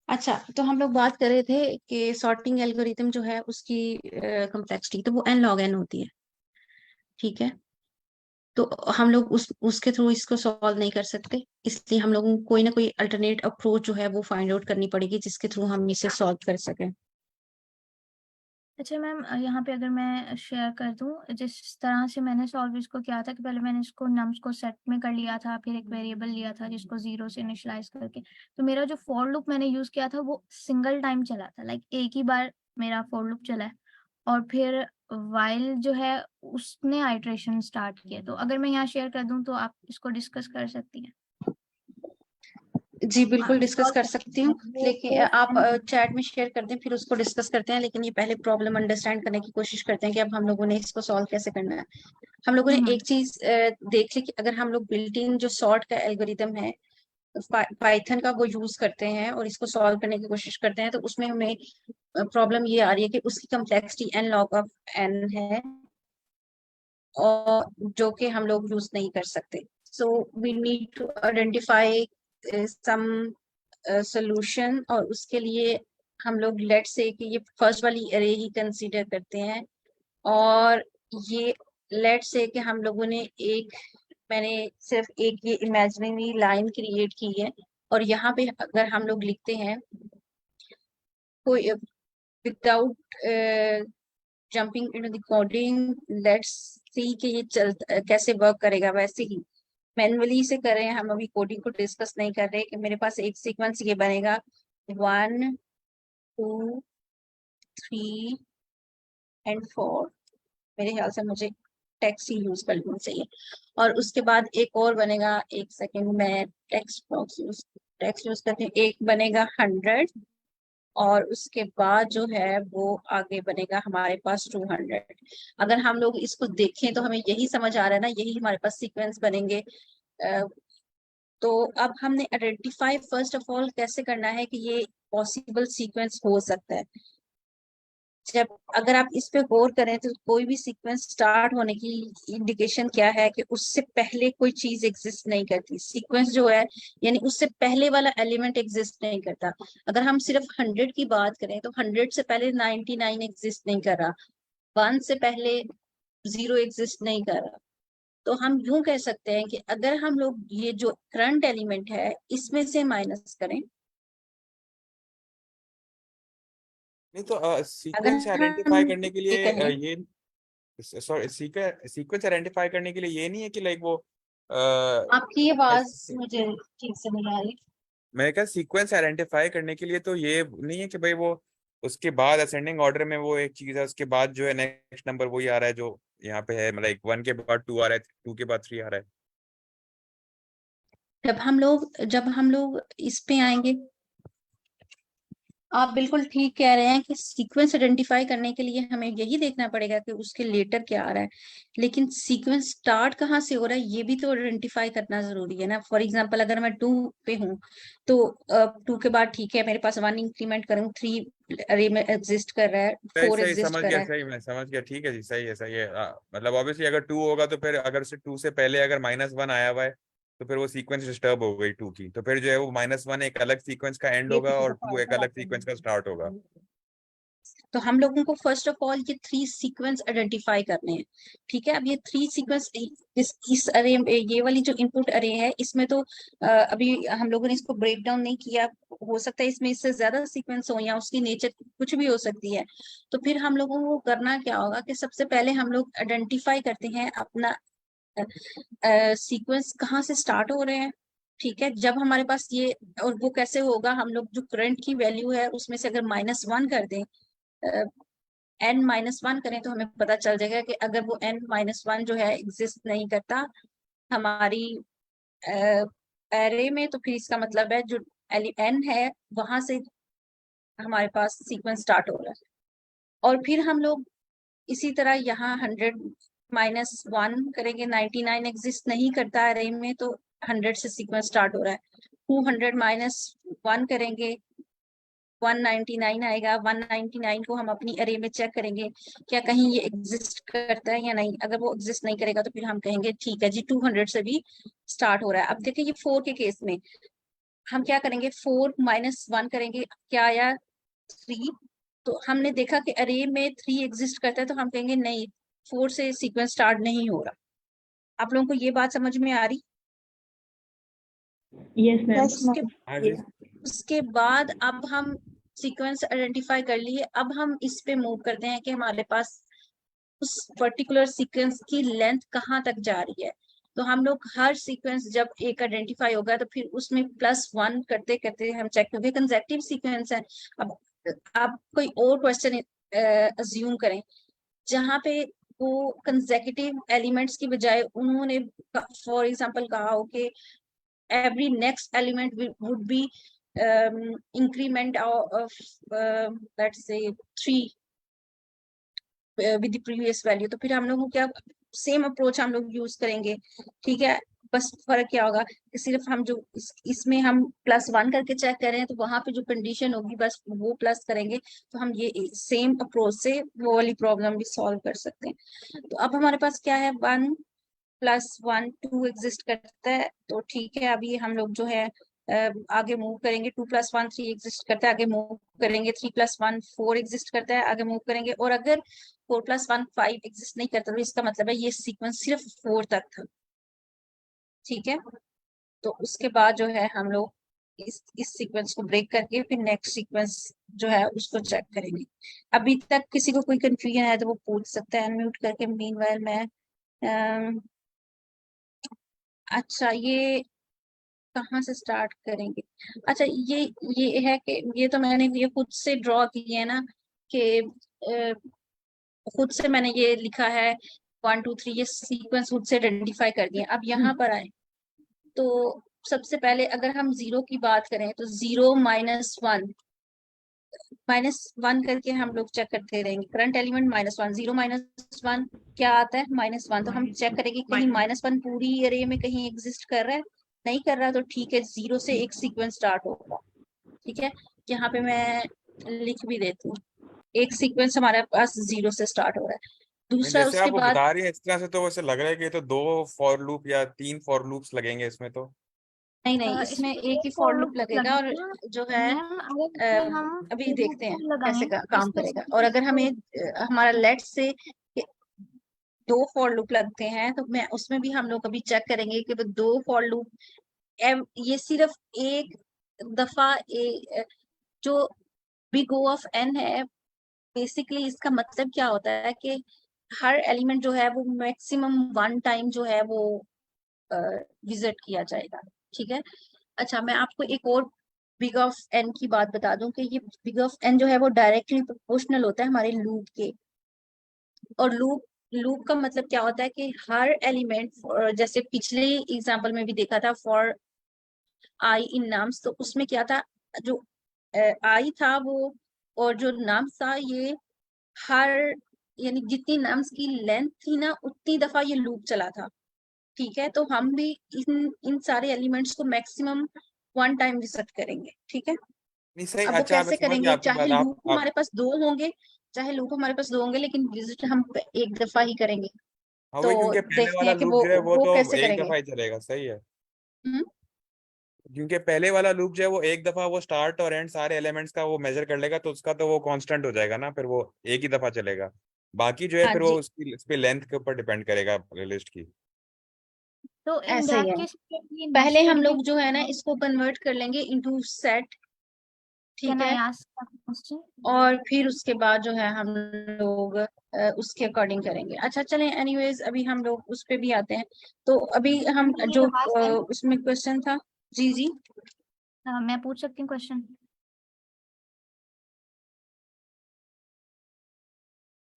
[SPEAKER 3] अच्छा, तो हम लोग बात कर रहे थे कि सॉर्टिंग एल्गोरिथम जो है उसकी कम्प्लेक्सिटी तो वो n log n होती है, ठीक है? तो हम लोग उसके थ्रू इसको सॉल्व नहीं कर सकते, इसलिए हम लोगों को कोई ना कोई अल्टरनेट अप्रोच जो है वो फाइंड आउट करनी पड़ेगी जिसके थ्रू हम इसे सॉल्व कर सकें।
[SPEAKER 1] अच्छा मैम, यहाँ पे अगर मैं शेयर कर दूं, जिस तरह से मैंने सॉल्व इसको किया था कि पहले मैंने इसको नम्स को सेट में कर लिया था, फिर एक वेरिएबल लिया था जिसको 0 से इनिशियलाइज करके, तो मेरा जो फॉर लूप मैंने यूज किया था वो सिंगल टाइम चला था, लाइक एक ही बार मेरा फॉर लूप चला है, और फिर वाइल जो है उसने आइट्रेशन स्टार्ट किया। तो अगर मैं यहाँ शेयर कर दूं तो आप इसको डिस्कस कर सकती हैं।
[SPEAKER 3] जी बिल्कुल डिस्कस कर सकती हूँ, लेकिन आप चैट में शेयर कर दें, फिर उसको डिस्कस करते हैं। लेकिन ये पहले प्रॉब्लम अंडरस्टैंड करने की कोशिश करते हैं कि अब हम लोगों ने इसको सॉल्व कैसे करना है। हम लोगों ने एक चीज देख ली कि अगर हम लोग बिल्ट इन जो सॉर्ट का एल्गोरिदम है पाइथन का वो यूज करते हैं और इसको सॉल्व करने की कोशिश करते हैं, तो उसमें हमें प्रॉब्लम ये आ रही है कि उसकी complexity n log of n है, और जो कि हम लोग यूज नहीं कर सकते। So we need to identify some solution, और उसके लिए हम लोग लेट से कि ये फर्स्ट वाली अरे ही कंसीडर करते हैं, और ये लेट से कि हम लोगों ने मैंने सिर्फ एक ये इमेजिनरी लाइन क्रिएट की है, और यहाँ पे अगर हम लोग लिखते हैं कोई without jumping into the coding, let's see कि ये कैसे वर्क करेगा। वैसे ही मैनुअली से कर रहे हैं, हम अभी कोडिंग को डिस्कस नहीं कर रहे कि मेरे पास एक सीक्वेंस ये बनेगा 1 2 3 एंड 4। मेरे ख्याल से मुझे टेक्स्ट ही यूज कर लेना चाहिए, और उसके बाद एक और बनेगा, एक सेकेंड में टेक्स्ट यूज करते हैं, एक बनेगा 100, और उसके बाद जो है वो आगे बनेगा हमारे पास 200। अगर हम लोग इसको देखें तो हमें यही समझ आ रहा है ना, यही हमारे पास सीक्वेंस बनेंगे। तो अब हमने आइडेंटिफाई फर्स्ट ऑफ ऑल कैसे करना है कि ये पॉसिबल सीक्वेंस हो सकता है। जब अगर आप इस पे गौर करें तो कोई भी सीक्वेंस स्टार्ट होने की इंडिकेशन क्या है कि उससे पहले कोई चीज एग्जिस्ट नहीं करती। सीक्वेंस जो है यानी उससे पहले वाला एलिमेंट एग्जिस्ट नहीं करता। अगर हम सिर्फ 100 की बात करें तो 100 से पहले 99 एग्जिस्ट नहीं कर रहा, 1 से पहले 0 एग्जिस्ट नहीं कर रहा। तो हम यूं कह सकते हैं कि अगर हम लोग ये जो करंट एलिमेंट है इसमें से माइनस करें,
[SPEAKER 5] नहीं तो
[SPEAKER 3] अगर
[SPEAKER 5] सीक्वेंस
[SPEAKER 3] हम
[SPEAKER 5] आइडेंटिफाई करने के
[SPEAKER 3] ये
[SPEAKER 5] लिए
[SPEAKER 3] कहें
[SPEAKER 5] ये सॉरी सीक्वेंस आइडेंटिफाई करने के लिए ये नहीं है कि लाइक वो
[SPEAKER 3] आपकी आवाज मुझे ठीक से नहीं आ रही।
[SPEAKER 5] मैंने कहा सीक्वेंस आइडेंटिफाई करने के लिए तो ये नहीं है कि भाई वो उसके बाद असेंडिंग ऑर्डर में वो एक चीज है, उसके बाद जो है नेक्स्ट नंबर वही आ रहा है जो यहाँ पे है, मतलब 1 के बाद 2 आ रहा है, 2 के बाद 3 आ रहा है।
[SPEAKER 3] जब हम लोग इस पे आएंगे, आप बिल्कुल ठीक कह रहे हैं कि सीक्वेंस आइडेंटिफाई करने के लिए हमें यही देखना पड़ेगा कि उसके लेटर क्या आ रहा है, लेकिन सीक्वेंस स्टार्ट कहाँ से हो रहा है ये भी तो आइडेंटिफाई करना जरूरी है ना। फॉर एग्जांपल अगर मैं 2 पे हूँ तो 2 के बाद ठीक है मेरे पास 1 इंक्रीमेंट करूँ, 3 अरे में एग्जिस्ट कर रहा है,
[SPEAKER 5] सही
[SPEAKER 3] 4
[SPEAKER 5] सही
[SPEAKER 3] एग्जिस्ट
[SPEAKER 5] समझ
[SPEAKER 3] कर
[SPEAKER 5] गया,
[SPEAKER 3] रहा है।
[SPEAKER 5] सही मैं समझ गया, ठीक है जी, सही है मतलब ऑब्वियसली अगर 2 होगा तो फिर अगर से 2 से पहले अगर -1 आया हुआ है तो फिर वो सीक्वेंस डिस्टर्ब हो गई 2 की, तो फिर जो है वो -1 एक अलग सीक्वेंस का एंड होगा और 2 एक अलग सीक्वेंस का स्टार्ट होगा।
[SPEAKER 3] तो हम लोगों को फर्स्ट ऑफ ऑल ये 3 सीक्वेंस आइडेंटिफाई करने हैं। ठीक है, अब ये 3 सीक्वेंस इस अरे ये वाली जो इनपुट अरे है इसमें तो अभी हम लोगों ने इसको ब्रेक डाउन नहीं किया, हो सकता है इसमें इससे ज्यादा सीक्वेंस हो या उसकी नेचर कुछ भी हो सकती है। तो फिर हम लोगों को करना क्या होगा कि सबसे पहले हम लोग आइडेंटिफाई करते हैं अपना सीक्वेंस कहाँ से स्टार्ट हो रहे हैं। ठीक है, जब हमारे पास ये, और वो कैसे होगा, हम लोग जो करंट की वैल्यू है उसमें से अगर -1 कर दें, n-1 करें तो हमें पता चल जाएगा कि अगर वो n-1 जो है एग्जिस्ट नहीं करता हमारी एरे में, तो फिर इसका मतलब है जो n है वहां से हमारे पास सीक्वेंस स्टार्ट हो रहा है। और फिर हम लोग इसी तरह यहाँ 100-1 करेंगे, 99 एग्जिस्ट नहीं करता अरे में तो 100 से सीक्वेंस स्टार्ट हो रहा है। 200-1 करेंगे 199 आएगा, 199 को हम अपनी अरे में चेक करेंगे क्या कहीं ये एग्जिस्ट करता है या नहीं। अगर वो एग्जिस्ट नहीं करेगा तो फिर हम कहेंगे ठीक है जी 200 से भी स्टार्ट हो रहा है। अब देखिए ये 4 के केस में हम क्या करेंगे, 4-1 करेंगे, क्या आया 3। तो हमने देखा कि अरे में 3 एग्जिस्ट करता है तो हम कहेंगे नहीं 4 से सीक्वेंस स्टार्ट नहीं हो रहा। आप लोगों को ये बात समझ में आ रही?
[SPEAKER 10] Yes ma'am.
[SPEAKER 3] उसके बाद अब हम सीक्वेंस आइडेंटिफाई कर लिए, अब हम इस पे मूव करते हैं कि हमारे पास उस पर्टिकुलर सीक्वेंस की लेंथ कहाँ तक जा रही है। तो हम लोग हर सीक्वेंस जब एक आइडेंटिफाई होगा तो फिर उसमें +1 करते करते हम चेक करेंगे कंसेक्यूटिव सीक्वेंस है। अब आप कोई और क्वेश्चन अज्यूम करें जहाँ पे वो कंसेक्यूटिव एलिमेंट्स की बजाय उन्होंने फॉर एग्जांपल कहा हो कि every next element would be increment of let's say 3 with the previous value, तो फिर हम लोग को क्या सेम अप्रोच हम लोग यूज करेंगे। ठीक है, बस फर्क क्या होगा कि सिर्फ हम जो इसमें हम +1 करके चेक कर रहे हैं तो वहां पे जो कंडीशन होगी बस वो प्लस करेंगे, तो हम ये सेम अप्रोच से वो वाली प्रॉब्लम भी सॉल्व कर सकते हैं। तो अब हमारे पास क्या है, 1 + 1 2 एग्जिस्ट करता है, तो ठीक है अभी हम लोग जो है आगे मूव करेंगे। 2 + 1 3 एग्जिस्ट करता है, आगे मूव करेंगे। 3 + 1 4 एग्जिस्ट करता है, आगे मूव करेंगे। और अगर 4 + 1 5 एग्जिस्ट नहीं करता तो इसका मतलब है ये सीक्वेंस सिर्फ 4 तक था। ठीक है, तो उसके बाद जो है हम लोग इस सीक्वेंस को ब्रेक करके फिर नेक्स्ट सीक्वेंस जो है उसको चेक करेंगे। अभी तक किसी को कोई कंफ्यूजन है तो वो पूछ सकता है अनम्यूट करके। मीनवाइल मैं अच्छा ये कहाँ से स्टार्ट करेंगे? अच्छा ये है कि ये तो मैंने ये खुद से ड्रॉ किए है ना कि खुद से मैंने ये लिखा है 1 2 3 ये सीक्वेंस खुद से आइडेंटिफाई कर दिए। अब यहाँ पर आए तो सबसे पहले अगर हम 0 की बात करें तो 0 -1 करके हम लोग चेक करते रहेंगे। करंट एलिमेंट -1 0 -1 क्या आता है -1, तो हम चेक करेंगे कहीं -1 पूरी अरे में कहीं एग्जिस्ट कर रहा है, नहीं कर रहा तो ठीक है 0 से एक सीक्वेंस स्टार्ट होगा। ठीक है, यहाँ पे मैं लिख भी देती हूँ, एक सीक्वेंस हमारे पास 0 से स्टार्ट हो रहा है। दूसरा
[SPEAKER 5] जैसे
[SPEAKER 3] उसके
[SPEAKER 5] आप वो
[SPEAKER 3] बाद
[SPEAKER 5] बता रही है इस तरह से, तो वैसे लग रहा है कि ये तो 2 फॉर लूप या 3 फॉर लूप्स लगेंगे इसमें तो।
[SPEAKER 3] नहीं इसमें एक ही फॉर लूप लगेगा और जो है
[SPEAKER 1] मैम अगर इसमें हम
[SPEAKER 3] अभी
[SPEAKER 1] for
[SPEAKER 3] देखते
[SPEAKER 1] loop
[SPEAKER 3] हैं
[SPEAKER 1] लगाएं
[SPEAKER 3] कैसे काम
[SPEAKER 1] इसमें
[SPEAKER 3] करेगा। और अगर हमें हमारा लेट से 2 फॉर लूप लगते हैं तो मैं उसमें भी हम लोग अभी चेक करेंगे कि वो 2 फॉर लूप ये सिर्फ एक दफा जो बिग O ऑफ n है, बेसिकली इसका मतलब क्या होता है कि हर एलिमेंट जो है वो मैक्सिमम 1 टाइम जो है वो विजिट किया जाएगा। ठीक है, अच्छा मैं आपको एक और बिग ऑफ n की बात बता दूं कि ये बिग ऑफ n जो है वो डायरेक्टली प्रोपोर्शनल होता है हमारे लूप के। और लूप का मतलब क्या होता है कि हर एलिमेंट जैसे पिछले एग्जांपल में भी देखा था फॉर आई इन नाम्स, तो उसमें क्या था जो आई था वो और जो नाम्स था ये हर यानी जितनी नाम्स की लेंथ थी ना उतनी दफा ये लूप चला था। ठीक है, तो हम भी इन सारे एलिमेंट्स को मैक्सिमम 1 टाइम विजिट करेंगे। ठीक है,
[SPEAKER 5] नहीं सही,
[SPEAKER 3] अब वो
[SPEAKER 5] अच्छा मैं
[SPEAKER 3] कैसे
[SPEAKER 5] समझ गया
[SPEAKER 3] करेंगे,
[SPEAKER 5] आपकी
[SPEAKER 3] चाहे
[SPEAKER 5] बात।
[SPEAKER 3] लूप
[SPEAKER 5] आप
[SPEAKER 3] हमारे पास दो होंगे लेकिन विजिट हम एक दफा ही करेंगे।
[SPEAKER 5] हाँ
[SPEAKER 3] तो
[SPEAKER 5] वही, क्योंकि पहले
[SPEAKER 3] देखते
[SPEAKER 5] वाला
[SPEAKER 3] हैं कि
[SPEAKER 5] लूप जो है वो
[SPEAKER 3] वो
[SPEAKER 5] तो
[SPEAKER 3] कैसे
[SPEAKER 5] एक
[SPEAKER 3] करेंगे।
[SPEAKER 5] दफा ही चलेगा। सही है,
[SPEAKER 3] हम्म
[SPEAKER 5] क्योंकि पहले वाला लूप जो है वो एक दफा वो स्टार्ट और एंड सारे एलिमेंट्स का वो मेजर कर लेगा, तो उसका तो वो कांस्टेंट हो जाएगा ना, फिर वो एक ही दफा चलेगा। बाकी जो है
[SPEAKER 3] हाँ
[SPEAKER 5] फिर वो
[SPEAKER 3] जी,
[SPEAKER 5] उसकी उस पे लेंथ के ऊपर डिपेंड करेगा लिस्ट की।
[SPEAKER 1] तो इन
[SPEAKER 3] ऐसा ही
[SPEAKER 1] दैट
[SPEAKER 3] है।
[SPEAKER 1] केस ये
[SPEAKER 3] पहले हम
[SPEAKER 1] नेस्टेड भी
[SPEAKER 3] लोग जो है ना इसको कन्वर्ट कर लेंगे इनटू सेट।
[SPEAKER 1] कैन
[SPEAKER 3] ठीक
[SPEAKER 1] आई
[SPEAKER 3] है,
[SPEAKER 1] आस्क क्वेश्चन?
[SPEAKER 3] और फिर उसके बाद जो है हम लोग उसके अकॉर्डिंग करेंगे। अच्छा चलें, एनीवेज अभी हम लोग उस पे भी आते हैं। तो अभी हम
[SPEAKER 1] मेरी
[SPEAKER 3] जो
[SPEAKER 1] आवाज आई?
[SPEAKER 3] उसमें क्वेश्चन था, जी जी
[SPEAKER 1] मैं पूछ सकती हूँ क्वेश्चन?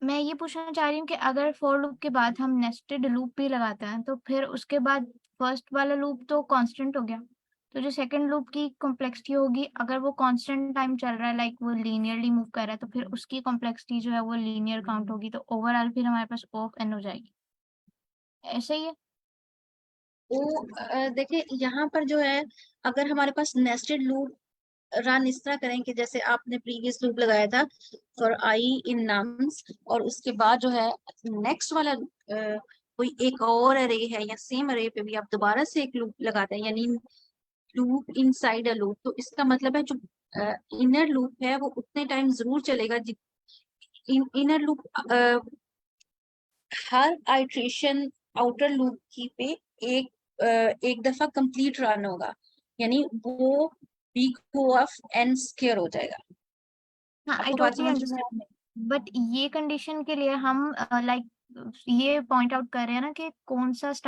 [SPEAKER 1] मैं ये पूछना चाह रही हूँ कि अगर फॉर लूप के बाद हम नेस्टेड लूप भी लगाते हैं तो फिर उसके बाद फर्स्ट वाला लूप तो कांस्टेंट हो गया, तो जो सेकंड लूप की कॉम्प्लेक्सिटी होगी अगर वो कांस्टेंट टाइम चल रहा है लाइक वो लीनियरली मूव कर रहा है तो फिर उसकी कॉम्प्लेक्सिटी जो है वो लीनियर काउंट होगी, तो ओवरऑल फिर हमारे पास O ऑफ n हो जाएगी। ऐसा ही है?
[SPEAKER 3] वो देखिए यहाँ पर जो है अगर हमारे पास नेस्टेड लूप रन इस तरह करें कि जैसे आपने प्रीवियस लूप लगाया था फॉर आई इन नम्स और उसके बाद जो है नेक्स्ट वाला कोई एक और अरे है या सेम अरे पे भी आप दोबारा से एक लूप लगाते हैं यानी लूप इनसाइड अ लूप, तो इसका मतलब है जो इनर लूप है वो उतने टाइम जरूर चलेगा इनर लूप हर आइट्रेशन आउटर लूप की पे एक दफा कंप्लीट रन होगा, यानी वो big O of n square हो जाएगा।
[SPEAKER 1] हाँ, आई
[SPEAKER 3] आपको बात
[SPEAKER 1] टोटली
[SPEAKER 3] समझ में आ
[SPEAKER 1] अंडरस्टैंड, बट ये कंडीशन के लिए हम लाइक ये पॉइंट आउट कर रहे हैं ना कि कौन सा